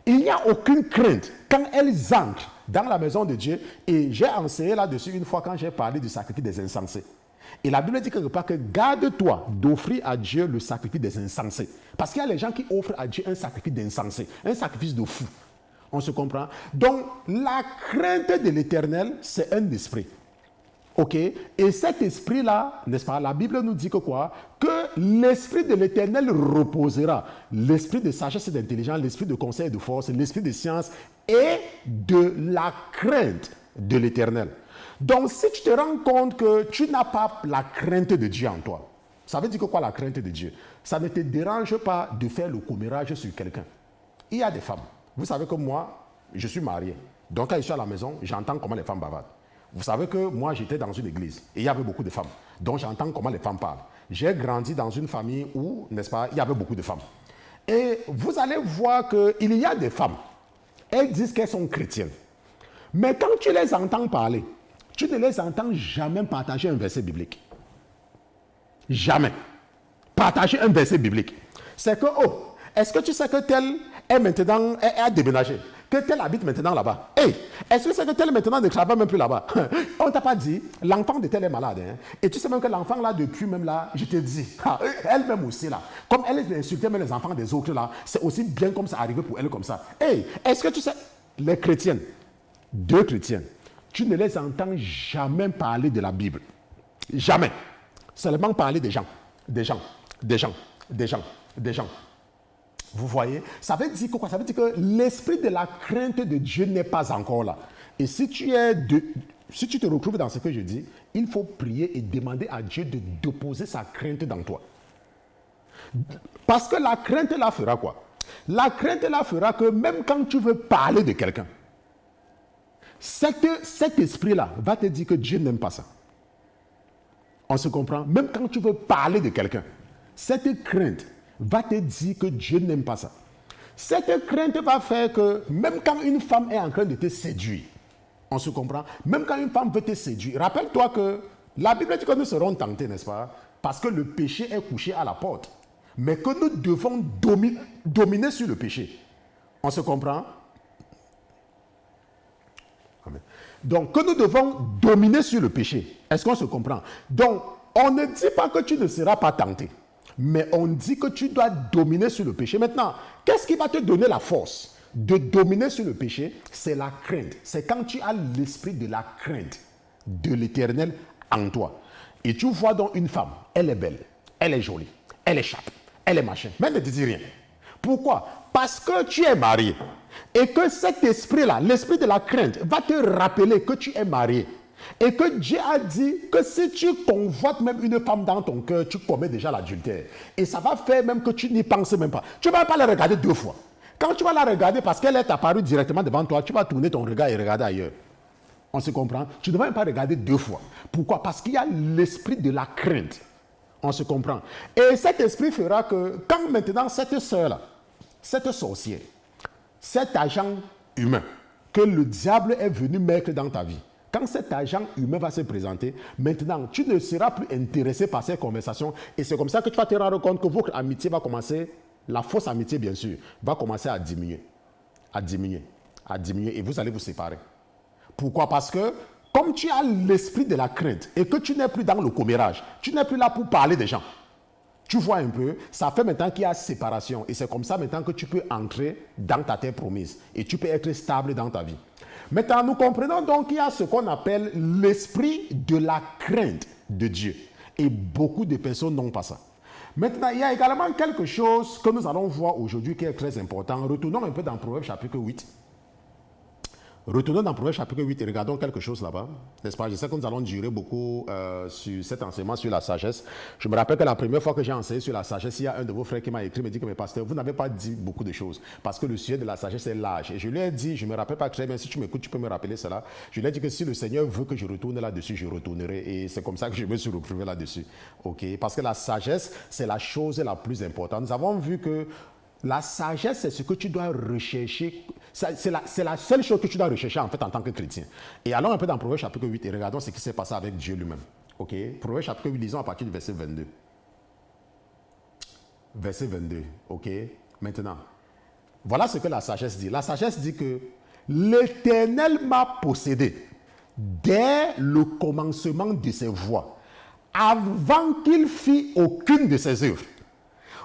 [SPEAKER 1] Il n'y a aucune crainte quand elles entrent dans la maison de Dieu. Et j'ai enseigné là-dessus une fois quand j'ai parlé du sacrifice des insensés. Et la Bible dit quelque part que garde-toi d'offrir à Dieu le sacrifice des insensés. Parce qu'il y a les gens qui offrent à Dieu un sacrifice d'insensé, un sacrifice de fou. On se comprend? Donc, la crainte de l'Éternel, c'est un esprit. OK? Et cet esprit-là, n'est-ce pas? La Bible nous dit que quoi? Que l'esprit de l'Éternel reposera. L'esprit de sagesse et d'intelligence, l'esprit de conseil et de force, l'esprit de science et de la crainte de l'Éternel. Donc, si tu te rends compte que tu n'as pas la crainte de Dieu en toi, ça veut dire que quoi la crainte de Dieu? Ça ne te dérange pas de faire le commérage sur quelqu'un. Il y a des femmes. Vous savez que moi, je suis marié. Donc, quand je suis à la maison, j'entends comment les femmes bavardent. Vous savez que moi, j'étais dans une église et il y avait beaucoup de femmes. Donc, j'entends comment les femmes parlent. J'ai grandi dans une famille où, n'est-ce pas, il y avait beaucoup de femmes. Et vous allez voir qu'il y a des femmes. Elles disent qu'elles sont chrétiennes. Mais quand tu les entends parler, tu ne les entends jamais partager un verset biblique. Jamais. Partager un verset biblique. C'est que, oh, est-ce que tu sais que tel est maintenant, a déménagé? Que tel habite maintenant là-bas? Hey, est-ce que c'est que tel maintenant ne travaille même plus là-bas? On ne t'a pas dit, l'enfant de tel est malade. Hein? Et tu sais même que l'enfant là, depuis même là, je te dis, elle-même aussi là, comme elle insultait même les enfants des autres là, c'est aussi bien comme ça arrivé pour elle comme ça. Hey, est-ce que tu sais, les chrétiennes, deux chrétiennes, tu ne les entends jamais parler de la Bible. Jamais. Seulement parler des gens. Des gens. Des gens. Des gens. Des gens. Vous voyez? Ça veut dire quoi? Ça veut dire que l'esprit de la crainte de Dieu n'est pas encore là. Et si tu te retrouves dans ce que je dis, il faut prier et demander à Dieu de déposer sa crainte dans toi. Parce que la crainte là fera quoi? La crainte là fera que même quand tu veux parler de quelqu'un, cet esprit-là va te dire que Dieu n'aime pas ça. On se comprend? Même quand tu veux parler de quelqu'un, cette crainte va te dire que Dieu n'aime pas ça. Cette crainte va faire que même quand une femme est en train de te séduire, on se comprend? Même quand une femme veut te séduire, rappelle-toi que la Bible dit que nous serons tentés, n'est-ce pas? Parce que le péché est couché à la porte. Mais que nous devons dominer sur le péché. On se comprend? Amen. Donc, que nous devons dominer sur le péché. Est-ce qu'on se comprend? Donc, on ne dit pas que tu ne seras pas tenté. Mais on dit que tu dois dominer sur le péché. Maintenant, qu'est-ce qui va te donner la force de dominer sur le péché? C'est la crainte. C'est quand tu as l'esprit de la crainte de l'Éternel en toi. Et tu vois donc une femme, elle est belle, elle est jolie, elle est chape, elle est machin. Mais ne te dis rien. Pourquoi? Parce que tu es marié. Et que cet esprit-là, l'esprit de la crainte, va te rappeler que tu es marié. Et que Dieu a dit que si tu convoites même une femme dans ton cœur, tu commets déjà l'adultère. Et ça va faire même que tu n'y penses même pas. Tu ne vas pas la regarder deux fois. Quand tu vas la regarder parce qu'elle est apparue directement devant toi, tu vas tourner ton regard et regarder ailleurs. On se comprend? Tu ne vas même pas regarder deux fois. Pourquoi? Parce qu'il y a l'esprit de la crainte. On se comprend? Et cet esprit fera que quand maintenant cette sœur-là, cette sorcière, cet agent humain que le diable est venu mettre dans ta vie, quand cet agent humain va se présenter, maintenant, tu ne seras plus intéressé par ces conversations. Et c'est comme ça que tu vas te rendre compte que votre amitié va commencer, la fausse amitié bien sûr, va commencer à diminuer. À diminuer. À diminuer. Et vous allez vous séparer. Pourquoi? Parce que, comme tu as l'esprit de la crainte et que tu n'es plus dans le commérage, tu n'es plus là pour parler des gens. Tu vois un peu, ça fait maintenant qu'il y a séparation. Et c'est comme ça maintenant que tu peux entrer dans ta terre promise. Et tu peux être stable dans ta vie. Maintenant, nous comprenons donc qu'il y a ce qu'on appelle l'esprit de la crainte de Dieu. Et beaucoup de personnes n'ont pas ça. Maintenant, il y a également quelque chose que nous allons voir aujourd'hui qui est très important. Retournons un peu dans Proverbe chapitre 8. Retournons dans Proverbe chapitre 8 et regardons quelque chose là-bas. N'est-ce pas? Je sais que nous allons durer beaucoup sur cet enseignement sur la sagesse. Je me rappelle que la première fois que j'ai enseigné sur la sagesse, il y a un de vos frères qui m'a écrit, me dit que mes pasteurs, vous n'avez pas dit beaucoup de choses parce que le sujet de la sagesse est large. Et je lui ai dit, je ne me rappelle pas très bien, si tu m'écoutes, tu peux me rappeler cela. Je lui ai dit que si le Seigneur veut que je retourne là-dessus, je retournerai. Et c'est comme ça que je me suis retrouvé là-dessus. Ok? Parce que la sagesse, c'est la chose la plus importante. Nous avons vu que la sagesse, c'est ce que tu dois rechercher. C'est la seule chose que tu dois rechercher en fait en tant que chrétien. Et allons un peu dans Proverbe chapitre 8 et regardons ce qui s'est passé avec Dieu lui-même. Ok? Proverbe chapitre 8, lisons à partir du verset 22. Verset 22. Ok? Maintenant, voilà ce que la sagesse dit. La sagesse dit que l'Éternel m'a possédé dès le commencement de ses voies, avant qu'il fît aucune de ses œuvres.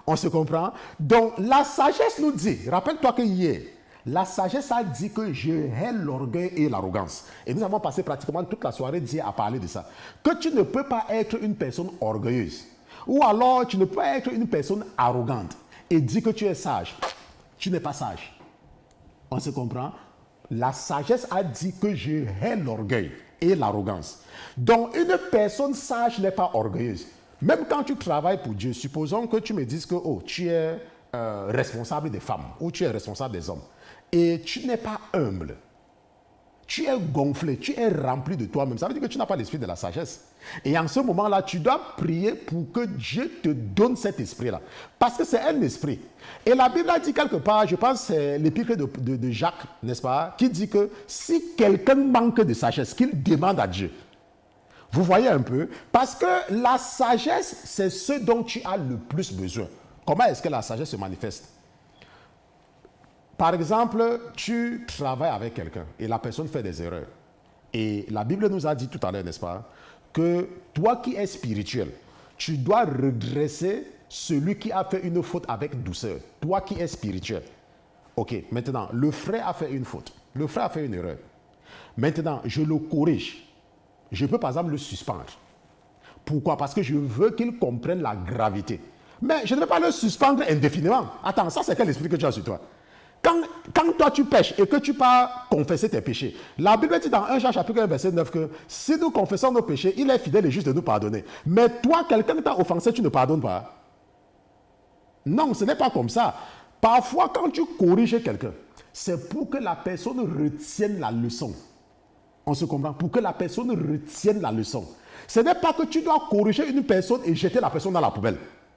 [SPEAKER 1] On se comprend? Donc, la sagesse nous dit, rappelle-toi que hier, la sagesse a dit que je hais l'orgueil et l'arrogance. Et nous avons passé pratiquement toute la soirée d'hier à parler de ça. Que tu ne peux pas être une personne orgueilleuse. Ou alors, tu ne peux pas être une personne arrogante et dire que tu es sage. Tu n'es pas sage. On se comprend? La sagesse a dit que je hais l'orgueil et l'arrogance. Donc, une personne sage n'est pas orgueilleuse. Même quand tu travailles pour Dieu, supposons que tu me dises que tu es responsable des femmes ou tu es responsable des hommes et tu n'es pas humble, tu es gonflé, tu es rempli de toi-même. Ça veut dire que tu n'as pas l'esprit de la sagesse. Et en ce moment-là, tu dois prier pour que Dieu te donne cet esprit-là. Parce que c'est un esprit. Et la Bible a dit quelque part, je pense que c'est l'épître de Jacques, n'est-ce pas, qui dit que si quelqu'un manque de sagesse, qu'il demande à Dieu. Vous voyez un peu? Parce que la sagesse, c'est ce dont tu as le plus besoin. Comment est-ce que la sagesse se manifeste? Par exemple, tu travailles avec quelqu'un et la personne fait des erreurs. Et la Bible nous a dit tout à l'heure, n'est-ce pas, que toi qui es spirituel, tu dois redresser celui qui a fait une faute avec douceur. Toi qui es spirituel. Ok, maintenant, le frère a fait une faute. Le frère a fait une erreur. Maintenant, je le corrige. Je peux par exemple le suspendre. Pourquoi? Parce que je veux qu'il comprenne la gravité. Mais je ne vais pas le suspendre indéfiniment. Attends, ça c'est quel esprit que tu as sur toi? Quand toi tu pêches et que tu pars confesser tes péchés, la Bible dit dans 1 Jean chapitre 1 verset 9 que si nous confessons nos péchés, il est fidèle et juste de nous pardonner. Mais toi, quelqu'un t'a offensé, tu ne pardonnes pas. Non, ce n'est pas comme ça. Parfois, quand tu corriges quelqu'un, c'est pour que la personne retienne la leçon. On se comprend? Pour que la personne retienne la leçon. Ce n'est pas que tu dois corriger une personne et jeter la personne dans la poubelle.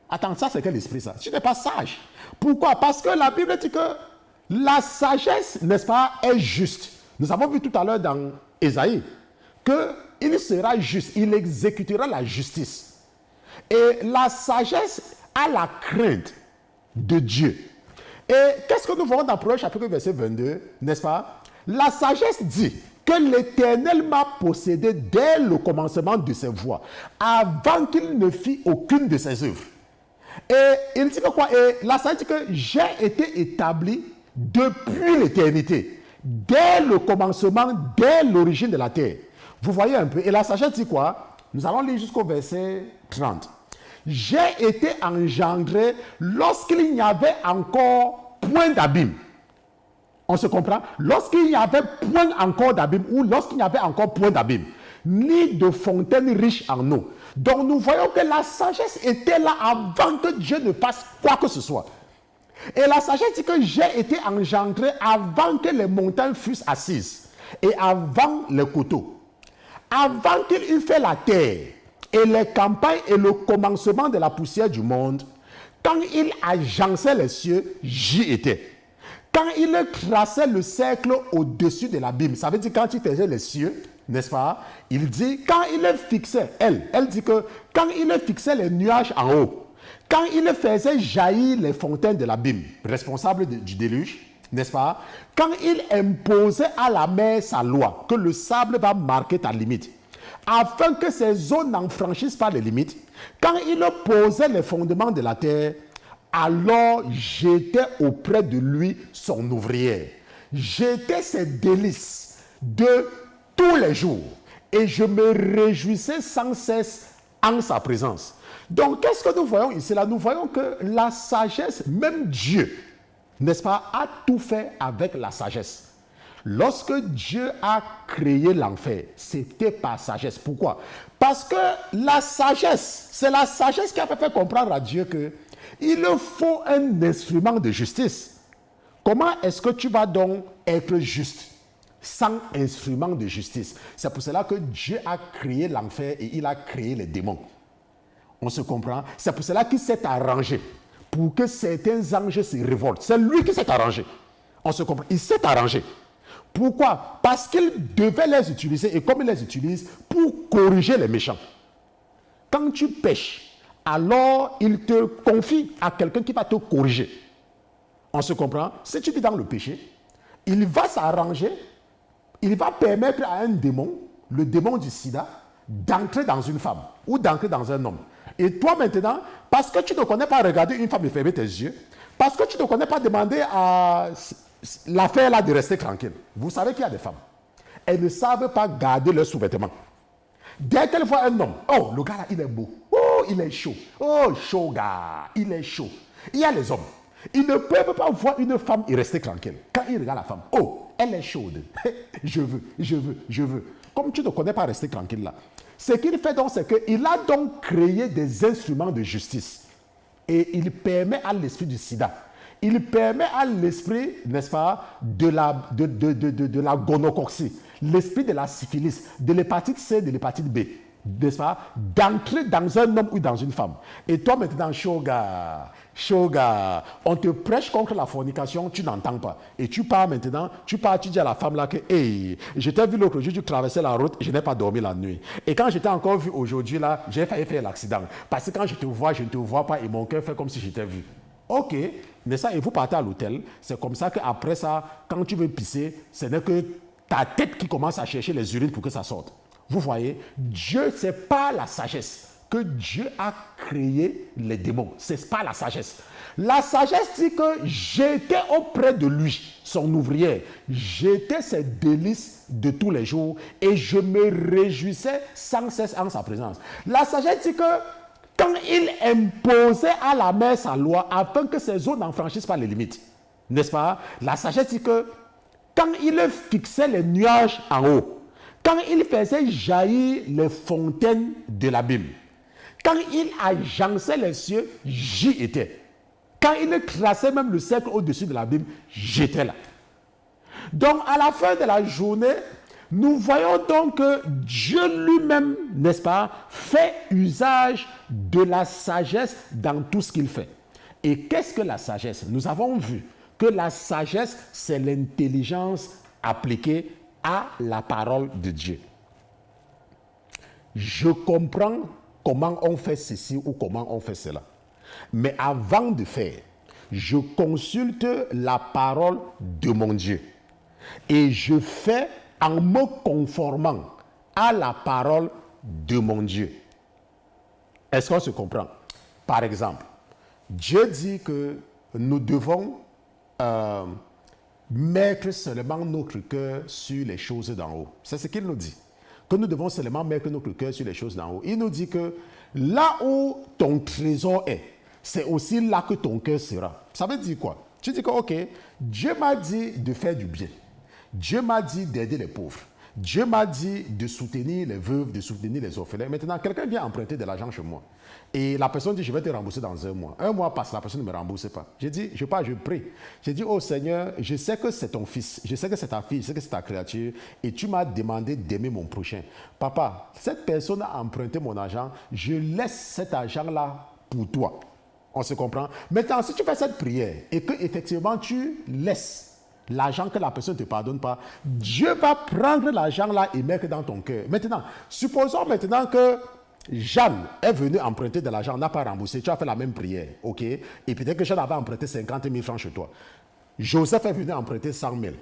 [SPEAKER 1] Attends, ça c'est quel esprit ça? Tu n'es pas sage. Pourquoi? Parce que la Bible dit que la sagesse, n'est-ce pas, est juste. Nous avons vu tout à l'heure dans Ésaïe qu'il sera juste, il exécutera la justice. Et la sagesse a la crainte de Dieu. Et qu'est-ce que nous voyons dans Proverbe chapitre verset 22, n'est-ce pas? La sagesse dit que l'Éternel m'a possédé dès le commencement de ses voies, avant qu'il ne fît aucune de ses œuvres. Et il dit que quoi? Et la sagesse dit que j'ai été établi depuis l'éternité, dès le commencement, dès l'origine de la terre. Vous voyez un peu? Et la sagesse dit quoi? Nous allons lire jusqu'au verset 30. J'ai été engendré lorsqu'il n'y avait encore point d'abîme. On se comprend? Lorsqu'il n'y avait point encore d'abîme ou lorsqu'il n'y avait encore point d'abîme, ni de fontaine riche en eau. Donc nous voyons que la sagesse était là avant que Dieu ne fasse quoi que ce soit. Et la sagesse dit que j'ai été engendré avant que les montagnes fussent assises et avant les coteaux. Avant qu'il eût fait la terre et les campagnes et le commencement de la poussière du monde, quand il agençait les cieux, j'y étais. Quand il traçait le cercle au-dessus de l'abîme, ça veut dire quand il faisait les cieux, n'est-ce pas? Il dit, quand il fixait, elle dit que quand il fixait les nuages en haut, quand il faisait jaillir les fontaines de l'abîme, responsable du déluge, n'est-ce pas? Quand il imposait à la mer sa loi, que le sable va marquer ta limite, afin que ces zones n'en franchissent pas les limites, quand il posait les fondements de la terre, alors j'étais auprès de lui son ouvrière. J'étais ses délices de tous les jours et je me réjouissais sans cesse en sa présence. Donc, qu'est-ce que nous voyons ici? Là, nous voyons que la sagesse, même Dieu, n'est-ce pas, a tout fait avec la sagesse. Lorsque Dieu a créé l'enfer, c'était par sagesse. Pourquoi? Parce que la sagesse, c'est la sagesse qui a fait comprendre à Dieu qu'il faut un instrument de justice. Comment est-ce que tu vas donc être juste sans instrument de justice? C'est pour cela que Dieu a créé l'enfer et il a créé les démons. On se comprend? C'est pour cela qu'il s'est arrangé pour que certains anges se révoltent. C'est lui qui s'est arrangé. On se comprend? Il s'est arrangé. Pourquoi? Parce qu'il devait les utiliser et comme il les utilise pour corriger les méchants. Quand tu pêches, alors il te confie à quelqu'un qui va te corriger. On se comprend? Si tu vis dans le péché, il va s'arranger, il va permettre à un démon, le démon du sida, d'entrer dans une femme ou d'entrer dans un homme. Et toi maintenant, parce que tu ne connais pas regarder une femme et fermer tes yeux, parce que tu ne connais pas demander à l'affaire là de rester tranquille. Vous savez qu'il y a des femmes, elles ne savent pas garder leurs sous-vêtements. Dès qu'elles voient un homme, oh, le gars là, il est beau, oh, il est chaud, oh, chaud gars, il est chaud. Il y a les hommes, ils ne peuvent pas voir une femme et rester tranquille. Quand ils regardent la femme, oh, elle est chaude, je veux, je veux, je veux. Comme tu ne connais pas rester tranquille là, ce qu'il fait donc, c'est qu'il a donc créé des instruments de justice. Et il permet à l'esprit du sida, il permet à l'esprit, n'est-ce pas, de la gonocoxie, l'esprit de la syphilis, de l'hépatite C, de l'hépatite B, n'est-ce pas, d'entrer dans un homme ou dans une femme. Et toi maintenant, Shoga, on te prêche contre la fornication, tu n'entends pas. Et tu pars maintenant, tu dis à la femme là que, hey, je t'ai vu l'autre jour, tu traversais la route, je n'ai pas dormi la nuit. Et quand je t'ai encore vu aujourd'hui là, j'ai failli faire l'accident. Parce que quand je te vois, je ne te vois pas et mon cœur fait comme si je t'ai vu. Ok, mais ça, et vous partez à l'hôtel, c'est comme ça qu'après ça, quand tu veux pisser, ce n'est que ta tête qui commence à chercher les urines pour que ça sorte. Vous voyez, Dieu, ce n'est pas la sagesse que Dieu a créé les démons. Ce n'est pas la sagesse. La sagesse dit que j'étais auprès de lui, son ouvrière. J'étais ses délices de tous les jours et je me réjouissais sans cesse en sa présence. La sagesse dit que quand il imposait à la mer sa loi afin que ses eaux n'en franchissent pas les limites, n'est-ce pas? La sagesse dit que quand il fixait les nuages en haut, quand il faisait jaillir les fontaines de l'abîme, quand il agençait les cieux, j'y étais. Quand il traçait même le cercle au-dessus de l'abîme, j'étais là. Donc, à la fin de la journée, nous voyons donc que Dieu lui-même, n'est-ce pas, fait usage de la sagesse dans tout ce qu'il fait. Et qu'est-ce que la sagesse? Nous avons vu que la sagesse, c'est l'intelligence appliquée à la parole de Dieu. Je comprends comment on fait ceci ou comment on fait cela. Mais avant de faire, je consulte la parole de mon Dieu. Et je fais en me conformant à la parole de mon Dieu. Est-ce qu'on se comprend? Par exemple, Dieu dit que nous devons mettre seulement notre cœur sur les choses d'en haut. C'est ce qu'il nous dit. Que nous devons seulement mettre notre cœur sur les choses d'en haut. Il nous dit que là où ton trésor est, c'est aussi là que ton cœur sera. Ça veut dire quoi? Tu dis que, ok, Dieu m'a dit de faire du bien. Dieu m'a dit d'aider les pauvres. Dieu m'a dit de soutenir les veuves, de soutenir les orphelins. Maintenant, quelqu'un vient emprunter de l'argent chez moi. Et la personne dit, je vais te rembourser dans un mois. Un mois passe, la personne ne me rembourse pas. J'ai dit, je prie. J'ai dit, oh Seigneur, je sais que c'est ton fils, je sais que c'est ta fille, je sais que c'est ta créature, et tu m'as demandé d'aimer mon prochain. Papa, cette personne a emprunté mon argent, je laisse cet argent-là pour toi. On se comprend? Maintenant, si tu fais cette prière et que effectivement tu laisses l'argent que la personne ne te pardonne pas, Dieu va prendre l'argent-là et mettre dans ton cœur. Maintenant, supposons maintenant que Jeanne est venue emprunter de l'argent, n'a pas remboursé, tu as fait la même prière, ok? Et peut-être que Jeanne avait emprunté 50 000 francs chez toi. Joseph est venu emprunter 100 000.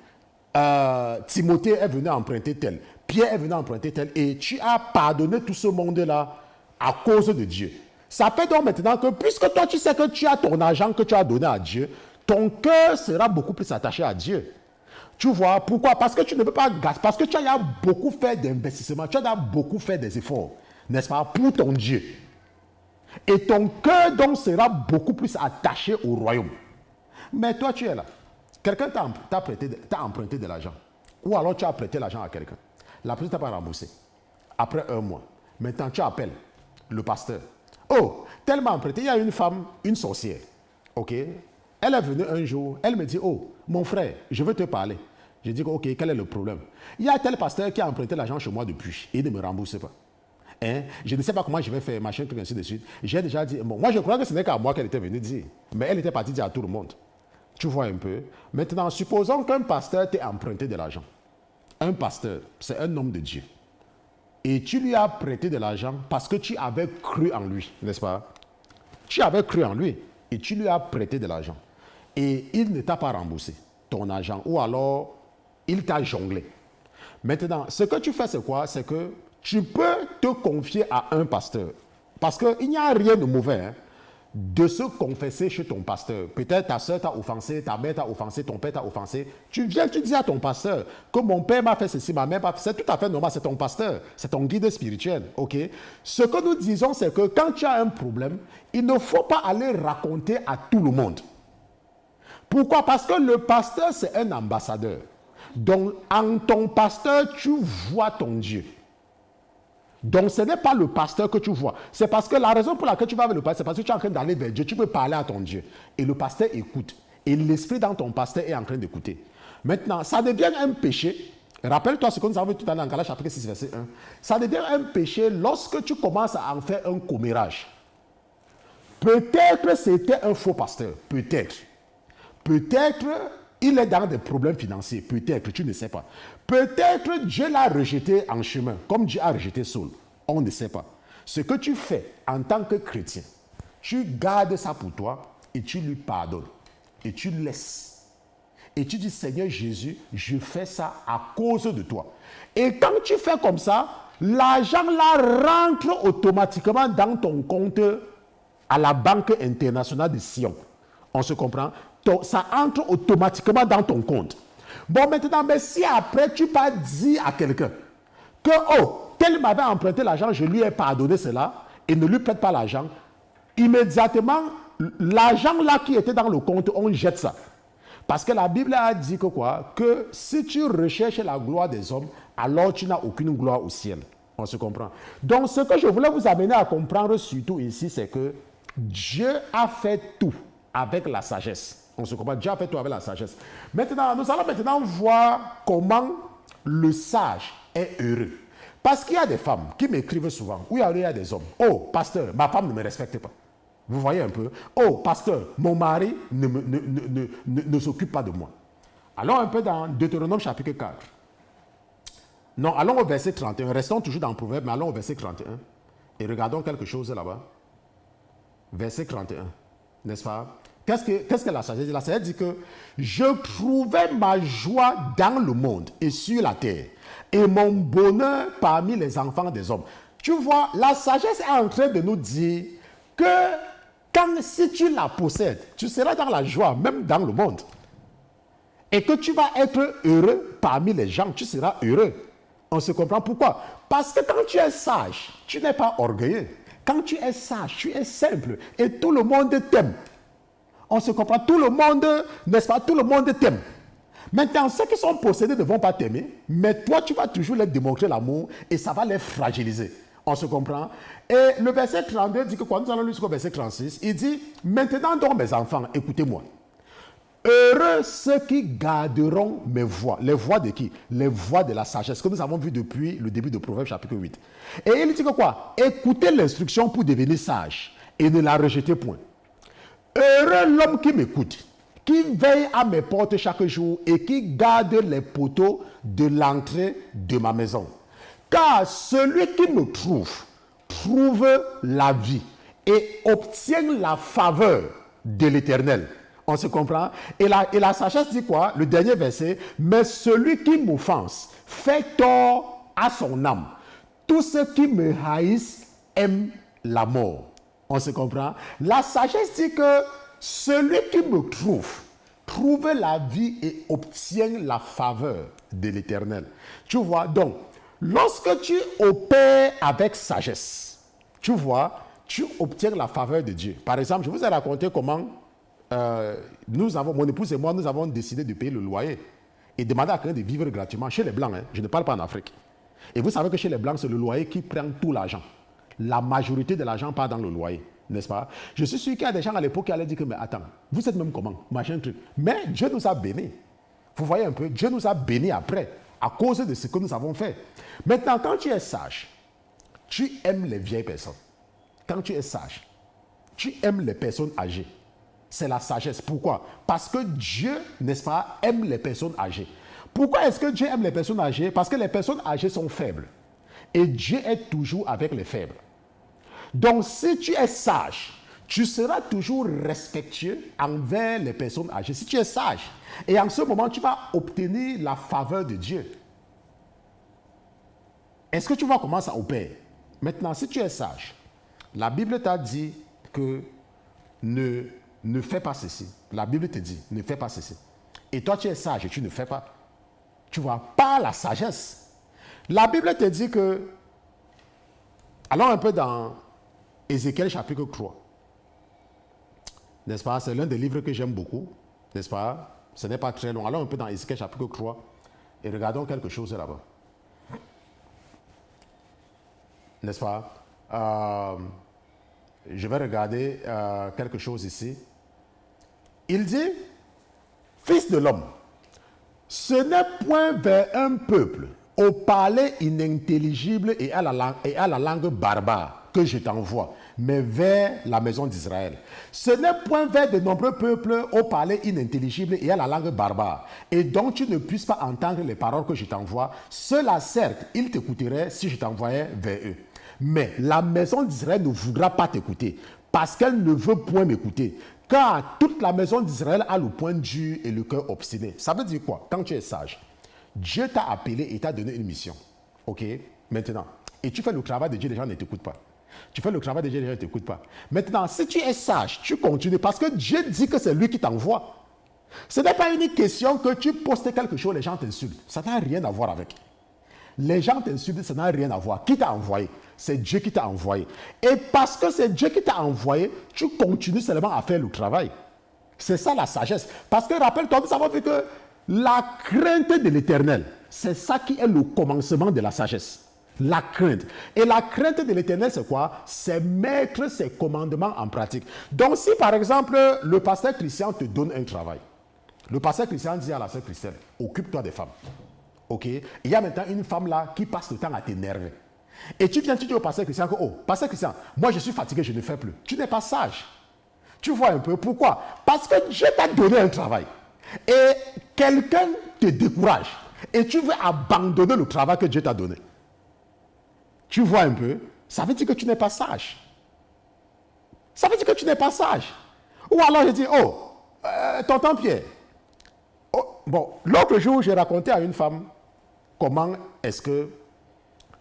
[SPEAKER 1] Timothée est venu emprunter tel. Pierre est venu emprunter tel. Et tu as pardonné tout ce monde-là à cause de Dieu. Ça fait donc maintenant que, puisque toi tu sais que tu as ton argent que tu as donné à Dieu, ton cœur sera beaucoup plus attaché à Dieu. Tu vois, pourquoi? Parce que tu ne peux pas gaspiller, parce que tu as beaucoup fait d'investissements, tu as beaucoup fait des efforts, n'est-ce pas, pour ton Dieu. Et ton cœur donc sera beaucoup plus attaché au royaume. Mais toi, tu es là. Quelqu'un t'a emprunté de l'argent. Ou alors tu as prêté l'argent à quelqu'un. La personne t'a pas remboursé. Après 1 mois. Maintenant, tu appelles le pasteur. Oh, tel m'a emprunté. Il y a une femme, une sorcière. OK? Elle est venue un jour. Elle me dit, oh, mon frère, je veux te parler. Je dis, OK, quel est le problème? Il y a tel pasteur qui a emprunté l'argent chez moi depuis. Et il ne me rembourse pas. Hein? Je ne sais pas comment je vais faire, machin, truc, ainsi de suite. J'ai déjà dit, bon, moi je crois que ce n'est qu'à moi qu'elle était venue dire. Mais elle était partie dire à tout le monde. Tu vois un peu. Maintenant, supposons qu'un pasteur t'ait emprunté de l'argent. Un pasteur, c'est un homme de Dieu. Et tu lui as prêté de l'argent parce que tu avais cru en lui, n'est-ce pas? Tu avais cru en lui et tu lui as prêté de l'argent. Et il ne t'a pas remboursé ton argent. Ou alors, il t'a jonglé. Maintenant, ce que tu fais, c'est quoi? C'est que tu peux te confier à un pasteur. Parce qu'il n'y a rien de mauvais hein, de se confesser chez ton pasteur. Peut-être ta soeur t'a offensé, ta mère t'a offensé, ton père t'a offensé. Tu viens, tu dis à ton pasteur que mon père m'a fait ceci, ma mère m'a fait. C'est tout à fait normal, c'est ton pasteur, c'est ton guide spirituel. Ok? Ce que nous disons, c'est que quand tu as un problème, il ne faut pas aller raconter à tout le monde. Pourquoi? Parce que le pasteur, c'est un ambassadeur. Donc, en ton pasteur, tu vois ton Dieu. Donc, ce n'est pas le pasteur que tu vois. C'est parce que la raison pour laquelle tu vas avec le pasteur, c'est parce que tu es en train d'aller vers Dieu. Tu peux parler à ton Dieu. Et le pasteur écoute. Et l'esprit dans ton pasteur est en train d'écouter. Maintenant, ça devient un péché. Rappelle-toi ce que nous avons vu tout à l'heure en Galates chapitre 6, verset 1. Ça devient un péché lorsque tu commences à en faire un commérage. Peut-être c'était un faux pasteur. Peut-être. Peut-être il est dans des problèmes financiers. Peut-être, tu ne sais pas. Peut-être Dieu l'a rejeté en chemin, comme Dieu a rejeté Saul. On ne sait pas. Ce que tu fais en tant que chrétien, tu gardes ça pour toi et tu lui pardonnes. Et tu laisses. Et tu dis, Seigneur Jésus, je fais ça à cause de toi. Et quand tu fais comme ça, l'argent là rentre automatiquement dans ton compte à la Banque internationale de Sion. On se comprend? Ça entre automatiquement dans ton compte. Bon, maintenant, mais si après tu pas dit à quelqu'un que, oh, tel m'avait emprunté l'argent, je lui ai pardonné cela, et ne lui prête pas l'argent, immédiatement, l'argent là qui était dans le compte, on jette ça. Parce que la Bible a dit que quoi? Que si tu recherches la gloire des hommes, alors tu n'as aucune gloire au ciel. On se comprend? Donc, ce que je voulais vous amener à comprendre surtout ici, c'est que Dieu a fait tout avec la sagesse. On se comprend, Dieu a fait tout avec la sagesse. Maintenant, nous allons maintenant voir comment le sage est heureux. Parce qu'il y a des femmes qui m'écrivent souvent, ou il y a des hommes. Oh, pasteur, ma femme ne me respecte pas. Vous voyez un peu? Oh, pasteur, mon mari ne s'occupe pas de moi. Allons un peu dans Deutéronome chapitre 4. Non, allons au verset 31. Restons toujours dans le proverbe, mais allons au verset 31. Et regardons quelque chose là-bas. Verset 31. N'est-ce pas? Qu'est-ce que la sagesse dit? La sagesse dit que je trouvais ma joie dans le monde et sur la terre, et mon bonheur parmi les enfants des hommes. Tu vois, la sagesse est en train de nous dire que si tu la possèdes, tu seras dans la joie, même dans le monde. Et que tu vas être heureux parmi les gens, tu seras heureux. On se comprend pourquoi? Parce que quand tu es sage, tu n'es pas orgueilleux. Quand tu es sage, tu es simple et tout le monde t'aime. On se comprend, tout le monde, n'est-ce pas, tout le monde t'aime. Maintenant, ceux qui sont possédés ne vont pas t'aimer, mais toi, tu vas toujours leur démontrer l'amour et ça va les fragiliser. On se comprend? Et le verset 32 dit que quand nous allons jusqu'au verset 36, il dit, maintenant donc mes enfants, écoutez-moi. Heureux ceux qui garderont mes voies. Les voies de qui? Les voies de la sagesse que nous avons vu depuis le début de Proverbe chapitre 8. Et il dit que quoi? Écoutez l'instruction pour devenir sage et ne la rejetez point. Heureux l'homme qui m'écoute, qui veille à mes portes chaque jour et qui garde les poteaux de l'entrée de ma maison. Car celui qui me trouve la vie et obtient la faveur de l'Éternel. On se comprend? Et la sagesse dit quoi? Le dernier verset. Mais celui qui m'offense fait tort à son âme. Tous ceux qui me haïssent aiment la mort. On se comprend? La sagesse dit que celui qui me trouve la vie et obtient la faveur de l'Éternel. Tu vois? Donc, lorsque tu opères avec sagesse, tu vois, tu obtiens la faveur de Dieu. Par exemple, je vous ai raconté comment mon épouse et moi, nous avons décidé de payer le loyer et demander à quelqu'un de vivre gratuitement chez les Blancs. Hein, je ne parle pas en Afrique. Et vous savez que chez les Blancs, c'est le loyer qui prend tout l'argent. La majorité de l'argent part dans le loyer, n'est-ce pas? Je suis sûr qu'il y a des gens à l'époque qui allaient dire que, mais attends, vous êtes même comment? Machin truc. Mais Dieu nous a bénis. Vous voyez un peu, Dieu nous a bénis après, à cause de ce que nous avons fait. Maintenant, quand tu es sage, tu aimes les vieilles personnes. Quand tu es sage, tu aimes les personnes âgées. C'est la sagesse. Pourquoi? Parce que Dieu, n'est-ce pas, aime les personnes âgées. Pourquoi est-ce que Dieu aime les personnes âgées? Parce que les personnes âgées sont faibles. Et Dieu est toujours avec les faibles. Donc, si tu es sage, tu seras toujours respectueux envers les personnes âgées. Si tu es sage, et en ce moment, tu vas obtenir la faveur de Dieu. Est-ce que tu vois comment ça opère? Maintenant, si tu es sage, la Bible t'a dit que ne fais pas ceci. La Bible te dit, ne fais pas ceci. Et toi, tu es sage et tu ne fais pas. Tu vois, pas la sagesse. La Bible te dit que, allons un peu dans Ézéchiel chapitre 3. N'est-ce pas? C'est l'un des livres que j'aime beaucoup. N'est-ce pas? Ce n'est pas très long. Allons un peu dans Ézéchiel chapitre 3 et regardons quelque chose là-bas. N'est-ce pas? Je vais regarder quelque chose ici. Il dit, fils de l'homme, ce n'est point vers un peuple au palais inintelligible et à la langue barbare que je t'envoie, mais vers la maison d'Israël. Ce n'est point vers de nombreux peuples au palais inintelligible et à la langue barbare, et dont tu ne puisses pas entendre les paroles que je t'envoie. Cela, certes, ils t'écouteraient si je t'envoyais vers eux. Mais la maison d'Israël ne voudra pas t'écouter, parce qu'elle ne veut point m'écouter. Car toute la maison d'Israël a le poing dur et le cœur obstiné. Ça veut dire quoi? Quand tu es sage, Dieu t'a appelé et t'a donné une mission. Ok? Maintenant. Et tu fais le travail de Dieu, les gens ne t'écoutent pas. Tu fais le travail de Dieu, les gens ne t'écoutent pas. Maintenant, si tu es sage, tu continues parce que Dieu dit que c'est lui qui t'envoie. Ce n'est pas une question que tu postes quelque chose, les gens t'insultent. Ça n'a rien à voir avec. Les gens t'insultent, ça n'a rien à voir. Qui t'a envoyé? C'est Dieu qui t'a envoyé. Et parce que c'est Dieu qui t'a envoyé, tu continues seulement à faire le travail. C'est ça la sagesse. Parce que rappelle-toi, nous avons vu que la crainte de l'Éternel, c'est ça qui est le commencement de la sagesse. La crainte. Et la crainte de l'Éternel, c'est quoi? C'est mettre ses commandements en pratique. Donc si par exemple, le pasteur Christian te donne un travail, le pasteur Christian dit à la sœur Christelle, occupe-toi des femmes. Ok? Il y a maintenant une femme là qui passe le temps à t'énerver. Et tu viens, tu dis au pasteur Christian que, oh, pasteur Christian, moi je suis fatigué, je ne fais plus. Tu n'es pas sage. Tu vois un peu pourquoi? Parce que Dieu t'a donné un travail. Et quelqu'un te décourage. Et tu veux abandonner le travail que Dieu t'a donné. Tu vois un peu? Ça veut dire que tu n'es pas sage. Ça veut dire que tu n'es pas sage. Ou alors je dis, oh, tonton Pierre. Oh, bon, l'autre jour, j'ai raconté à une femme comment est-ce que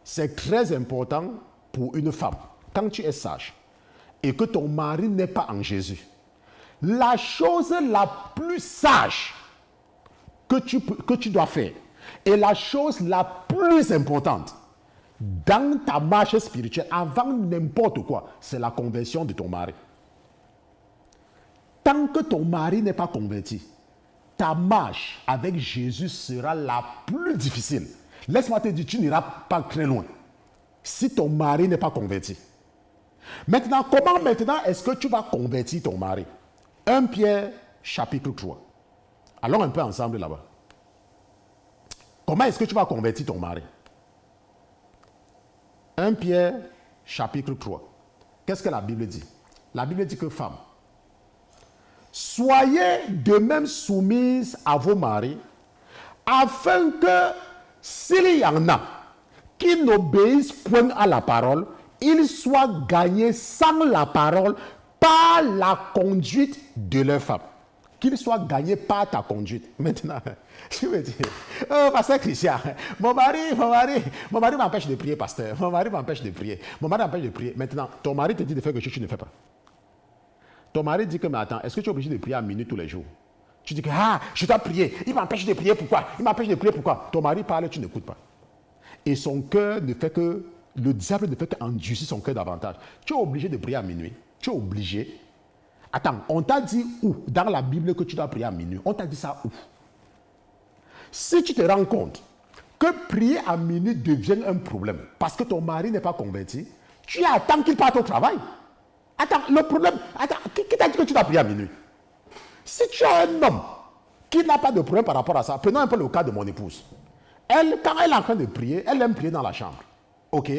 [SPEAKER 1] c'est très important pour une femme, quand tu es sage et que ton mari n'est pas en Jésus, la chose la plus sage que tu dois faire et la chose la plus importante dans ta marche spirituelle, avant n'importe quoi, c'est la conversion de ton mari. Tant que ton mari n'est pas converti, ta marche avec Jésus sera la plus difficile. Laisse-moi te dire, tu n'iras pas très loin si ton mari n'est pas converti. Maintenant, comment maintenant est-ce que tu vas convertir ton mari? 1 Pierre chapitre 3. Allons un peu ensemble là-bas. Comment est-ce que tu vas convertir ton mari? 1 Pierre chapitre 3. Qu'est-ce que la Bible dit? La Bible dit que femme, soyez de même soumises à vos maris, afin que s'il y en a qui n'obéissent point à la parole, ils soient gagnés sans la parole par la conduite de leur femme. qu'il soit gagné par ta conduite. Maintenant, je veux dire, oh, pasteur Christian, mon mari m'empêche de prier, pasteur. Mon mari m'empêche de prier. Maintenant, ton mari te dit de faire quelque chose que tu ne fais pas. Ton mari dit que, mais attends, est-ce que tu es obligé de prier à minuit tous les jours? Tu dis que, je dois prier. Il m'empêche de prier, pourquoi? Ton mari parle, tu n'écoutes pas. Et son cœur ne fait que, le diable ne fait qu'endurcir son cœur davantage. Tu es obligé de prier à minuit. Tu es obligé. Attends, on t'a dit où dans la Bible que tu dois prier à minuit? On t'a dit ça où? Si tu te rends compte que prier à minuit devient un problème parce que ton mari n'est pas converti, tu attends qu'il parte au travail. Attends, le problème, qui t'a dit que tu dois prier à minuit? Si tu as un homme qui n'a pas de problème par rapport à ça, prenons un peu le cas de mon épouse. Elle, quand elle est en train de prier, elle aime prier dans la chambre. Ok?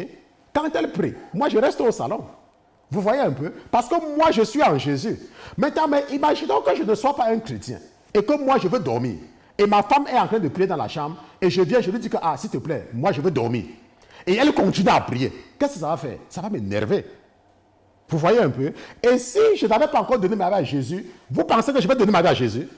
[SPEAKER 1] Quand elle prie, moi je reste au salon. Vous voyez un peu? Parce que moi, je suis en Jésus. Maintenant, mais imaginons que je ne sois pas un chrétien et que moi, je veux dormir. Et ma femme est en train de prier dans la chambre et je viens, je lui dis que, s'il te plaît, moi, je veux dormir. Et elle continue à prier. Qu'est-ce que ça va faire? Ça va m'énerver. Vous voyez un peu? Et si je n'avais pas encore donné ma vie à Jésus, vous pensez que je vais donner ma vie à Jésus?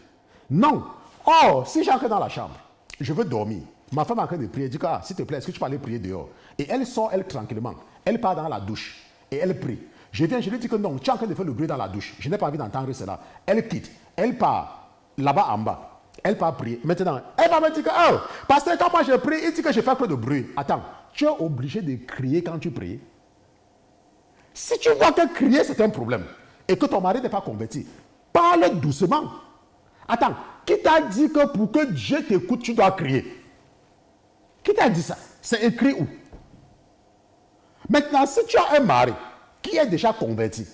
[SPEAKER 1] Non. Or, si j'entre dans la chambre, je veux dormir. Ma femme est en train de prier. Elle dit que, s'il te plaît, est-ce que tu peux aller prier dehors? Et elle sort, elle, tranquillement. Elle part dans la douche et elle prie. Je viens, je lui dis que non, tu es en train de faire le bruit dans la douche. Je n'ai pas envie d'entendre cela. Elle quitte. Elle part là-bas en bas. Elle part prier. Maintenant, elle va me dire que, parce que quand moi je prie, il dit que je fais peu de bruit. Attends, tu es obligé de crier quand tu pries. Si tu vois que crier c'est un problème et que ton mari n'est pas converti, parle doucement. Attends, qui t'a dit que pour que Dieu t'écoute, tu dois crier? Qui t'a dit ça? C'est écrit où? Maintenant, si tu as un mari qui est déjà converti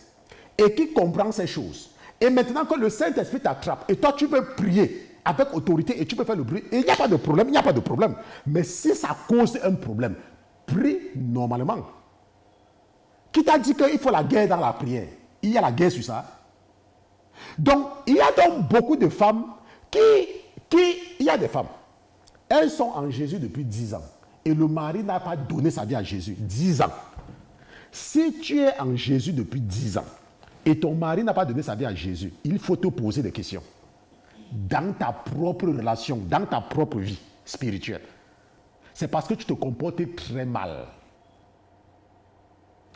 [SPEAKER 1] et qui comprend ces choses, et maintenant que le Saint-Esprit t'attrape et toi tu peux prier avec autorité et tu peux faire le bruit, il n'y a pas de problème, mais si ça cause un problème, prie normalement. Qui t'a dit qu'il faut la guerre dans la prière? Il y a la guerre sur ça. Donc, il y a donc beaucoup de femmes il y a des femmes, elles sont en Jésus depuis 10 ans et le mari n'a pas donné sa vie à Jésus. 10 ans. Si tu es en Jésus depuis 10 ans et ton mari n'a pas donné sa vie à Jésus, il faut te poser des questions. Dans ta propre relation, dans ta propre vie spirituelle. C'est parce que tu te comportes très mal.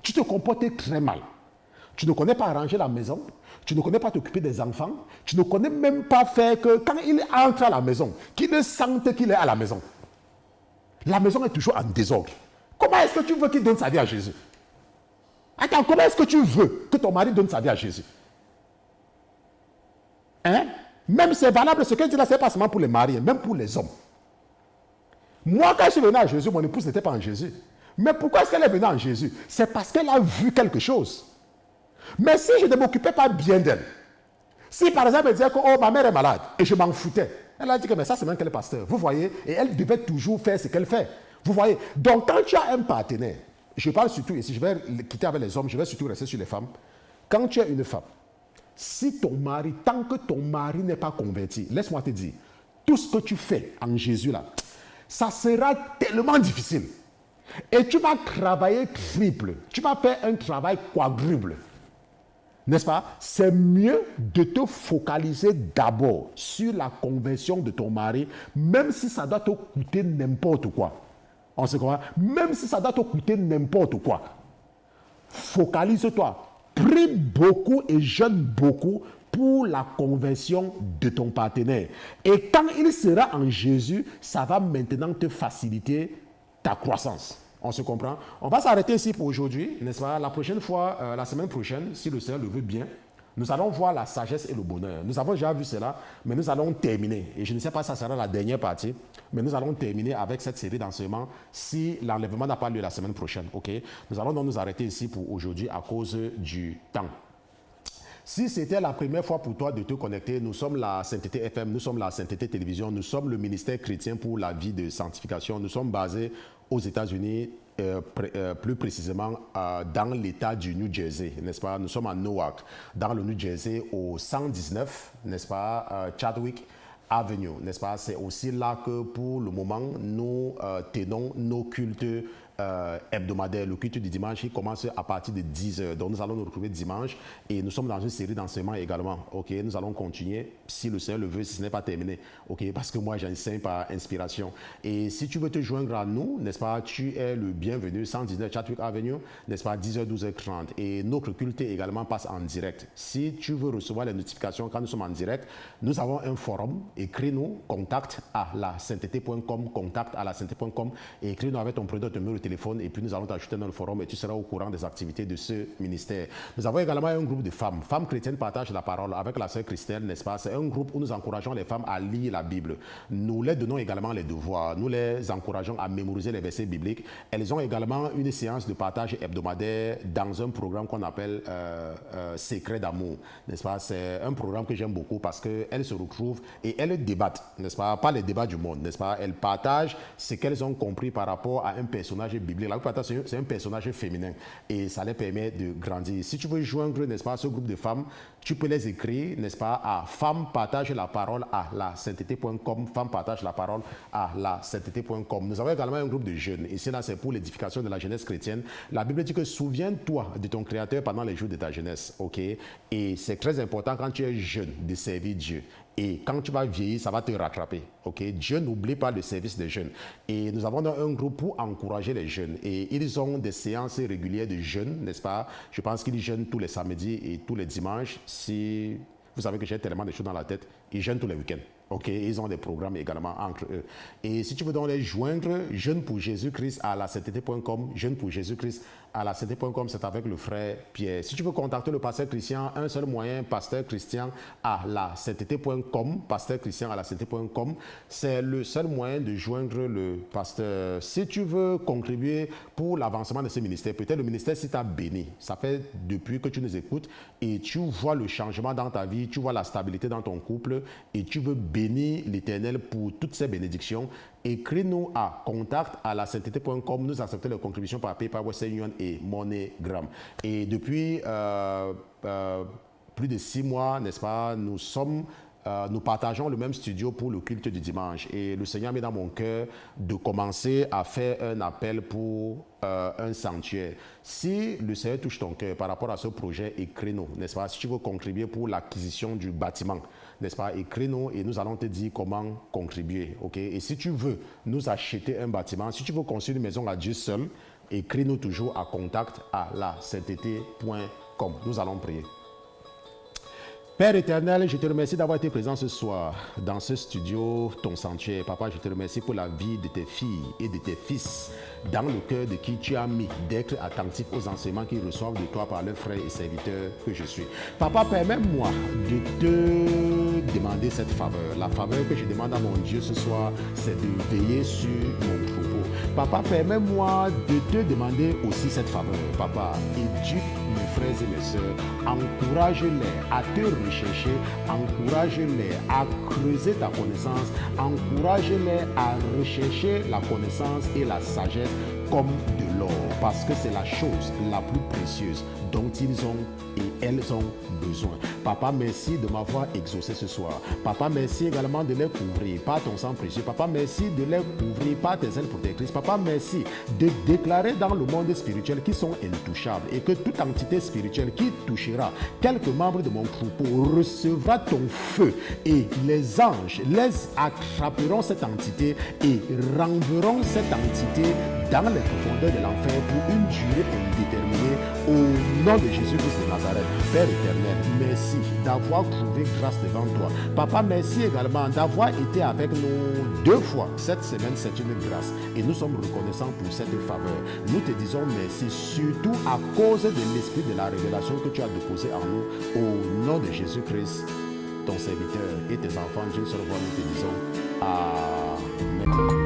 [SPEAKER 1] Tu te comportes très mal. Tu ne connais pas arranger la maison. Tu ne connais pas t'occuper des enfants. Tu ne connais même pas faire que quand il entre à la maison, qu'il ne sente qu'il est à la maison. La maison est toujours en désordre. Comment est-ce que tu veux qu'il donne sa vie à Jésus? Attends, comment est-ce que tu veux que ton mari donne sa vie à Jésus? Hein? Même c'est valable, ce qu'elle dit là, c'est pas seulement pour les mariés, même pour les hommes. Moi, quand je suis venu à Jésus, mon épouse n'était pas en Jésus. Mais pourquoi est-ce qu'elle est venue en Jésus? C'est parce qu'elle a vu quelque chose. Mais si je ne m'occupais pas bien d'elle, si par exemple elle disait que ma mère est malade, et je m'en foutais, elle a dit que mais ça c'est même qu'elle est pasteur, vous voyez, et elle devait toujours faire ce qu'elle fait. Vous voyez, donc quand tu as un partenaire, je parle surtout ici, je vais quitter avec les hommes, je vais surtout rester sur les femmes. Quand tu es une femme, si ton mari, tant que ton mari n'est pas converti, laisse-moi te dire, tout ce que tu fais en Jésus là, ça sera tellement difficile. Et tu vas travailler triple, tu vas faire un travail quadruple. N'est-ce pas? C'est mieux de te focaliser d'abord sur la conversion de ton mari, même si ça doit te coûter n'importe quoi. On se comprend? Même si ça doit te coûter n'importe quoi. Focalise-toi. Prie beaucoup et jeûne beaucoup pour la conversion de ton partenaire. Et quand il sera en Jésus, ça va maintenant te faciliter ta croissance. On se comprend? On va s'arrêter ici pour aujourd'hui, n'est-ce pas? La prochaine fois, la semaine prochaine, si le Seigneur le veut bien, nous allons voir la sagesse et le bonheur. Nous avons déjà vu cela, mais nous allons terminer. Et je ne sais pas si ça sera la dernière partie, mais nous allons terminer avec cette série d'enseignements si l'enlèvement n'a pas lieu la semaine prochaine. Okay? Nous allons donc nous arrêter ici pour aujourd'hui à cause du temps. Si c'était la première fois pour toi de te connecter, nous sommes la Sainteté FM, nous sommes la Sainteté Télévision, nous sommes le ministère chrétien pour la vie de sanctification. Nous sommes basés aux États-Unis, plus précisément dans l'État du New Jersey, n'est-ce pas? Nous sommes à Newark, dans le New Jersey, au 119, n'est-ce pas, Chadwick Avenue, n'est-ce pas? C'est aussi là que pour le moment, nous tenons nos cultes hebdomadaire, le culte du dimanche, qui commence à partir de 10h. Donc nous allons nous retrouver dimanche et nous sommes dans une série d'enseignements également. Ok, nous allons continuer si le Seigneur le veut, si ce n'est pas terminé. Ok, parce que moi j'enseigne par inspiration. Et si tu veux te joindre à nous, n'est-ce pas, tu es le bienvenu, 119 Chadwick Avenue, n'est-ce pas, 10h, 12h30. Et notre culte également passe en direct. Si tu veux recevoir les notifications quand nous sommes en direct, nous avons un forum. Écris-nous, contact à la sainteté.com, contact à la sainteté.com et écris-nous avec ton prénom, ton numéro de téléphone et puis nous allons t'ajouter dans le forum et tu seras au courant des activités de ce ministère. Nous avons également un groupe de femmes. Femmes chrétiennes partagent la parole avec la sœur Christelle, n'est-ce pas? C'est un groupe où nous encourageons les femmes à lire la Bible. Nous les donnons également les devoirs. Nous les encourageons à mémoriser les versets bibliques. Elles ont également une séance de partage hebdomadaire dans un programme qu'on appelle Secret d'amour, n'est-ce pas? C'est un programme que j'aime beaucoup parce qu'elles se retrouvent et elles débattent, n'est-ce pas? Pas les débats du monde, n'est-ce pas? Elles partagent ce qu'elles ont compris par rapport à un personnage biblique. La plupart, c'est un personnage féminin et ça les permet de grandir. Si tu veux joindre, n'est-ce pas, ce groupe de femmes, tu peux les écrire, n'est-ce pas, à femmes partagent la parole à la sainteté.com, femmes partagent la parole à la sainteté.com. Nous avons également un groupe de jeunes. Ici, là, c'est pour l'édification de la jeunesse chrétienne. La Bible dit que souviens-toi de ton Créateur pendant les jours de ta jeunesse, ok? Et c'est très important quand tu es jeune de servir Dieu. Et quand tu vas vieillir, ça va te rattraper. Ok? Dieu n'oublie pas le service des jeunes. Et nous avons un groupe pour encourager les jeunes. Et ils ont des séances régulières de jeûne, n'est-ce pas? Je pense qu'ils jeûnent tous les samedis et tous les dimanches. Si vous savez que j'ai tellement de choses dans la tête, ils jeûnent tous les week-ends. Ok, ils ont des programmes également entre eux. Et si tu veux donc les joindre, Jeûne pour Jésus-Christ à la sainteté.com, Jeûne pour Jésus-Christ à la sainteté.com, c'est avec le frère Pierre. Si tu veux contacter le pasteur Christian, un seul moyen, pasteur Christian à la sainteté.com, pasteur Christian à la sainteté.com, c'est le seul moyen de joindre le pasteur. Si tu veux contribuer pour l'avancement de ce ministère, peut-être le ministère si t'a béni, ça fait depuis que tu nous écoutes et tu vois le changement dans ta vie, tu vois la stabilité dans ton couple et tu veux bénir l'Éternel pour toutes ces bénédictions, écris-nous à contact@la-sainteté.com. Nous acceptons les contributions par PayPal, Western Union et MoneyGram. Et depuis plus de 6 mois, n'est-ce pas, nous partageons le même studio pour le culte du dimanche. Et le Seigneur met dans mon cœur de commencer à faire un appel pour un sanctuaire. Si le Seigneur touche ton cœur par rapport à ce projet, écris-nous, n'est-ce pas? Si tu veux contribuer pour l'acquisition du bâtiment, n'est-ce pas? Écris-nous et nous allons te dire comment contribuer. Ok? Et si tu veux nous acheter un bâtiment, si tu veux construire une maison à Dieu seul, écris-nous toujours à contact@la-sainteté.com. Nous allons prier. Père éternel, je te remercie d'avoir été présent ce soir dans ce studio, ton sanctuaire. Papa, je te remercie pour la vie de tes filles et de tes fils, dans le cœur de qui tu as mis d'être attentif aux enseignements qu'ils reçoivent de toi par leurs frères et serviteurs que je suis. Papa, permets-moi de te demander cette faveur. La faveur que je demande à mon Dieu ce soir, c'est de veiller sur mon troupeau. Papa, permets-moi de te demander aussi cette faveur. Papa, éduque mes frères et mes sœurs, encourage-les à te rechercher, encourage-les à creuser ta connaissance, encourage-les à rechercher la connaissance et la sagesse comme de l'or, parce que c'est la chose la plus précieuse dont ils ont et elles ont besoin. Papa, merci de m'avoir exaucé ce soir. Papa, merci également de les couvrir par ton sang précieux. Papa, merci de les couvrir par tes ailes protectrices. Papa, merci de déclarer dans le monde spirituel qu'ils sont intouchables et que toute entité spirituelle qui touchera quelques membres de mon troupeau recevra ton feu et les anges les attraperont cette entité et renverront cette entité dans les profondeurs de l'enfer pour une durée indéterminée au nom de Jésus-Christ de Nazareth. Père éternel, merci d'avoir trouvé grâce devant toi. Papa, merci également d'avoir été avec nous 2 fois cette semaine. C'est une grâce et nous sommes reconnaissants pour cette faveur. Nous te disons merci, surtout à cause de l'esprit de la révélation que tu as déposé en nous. Au nom de Jésus-Christ, ton serviteur et tes enfants, Dieu se revoit, nous te disons Amen.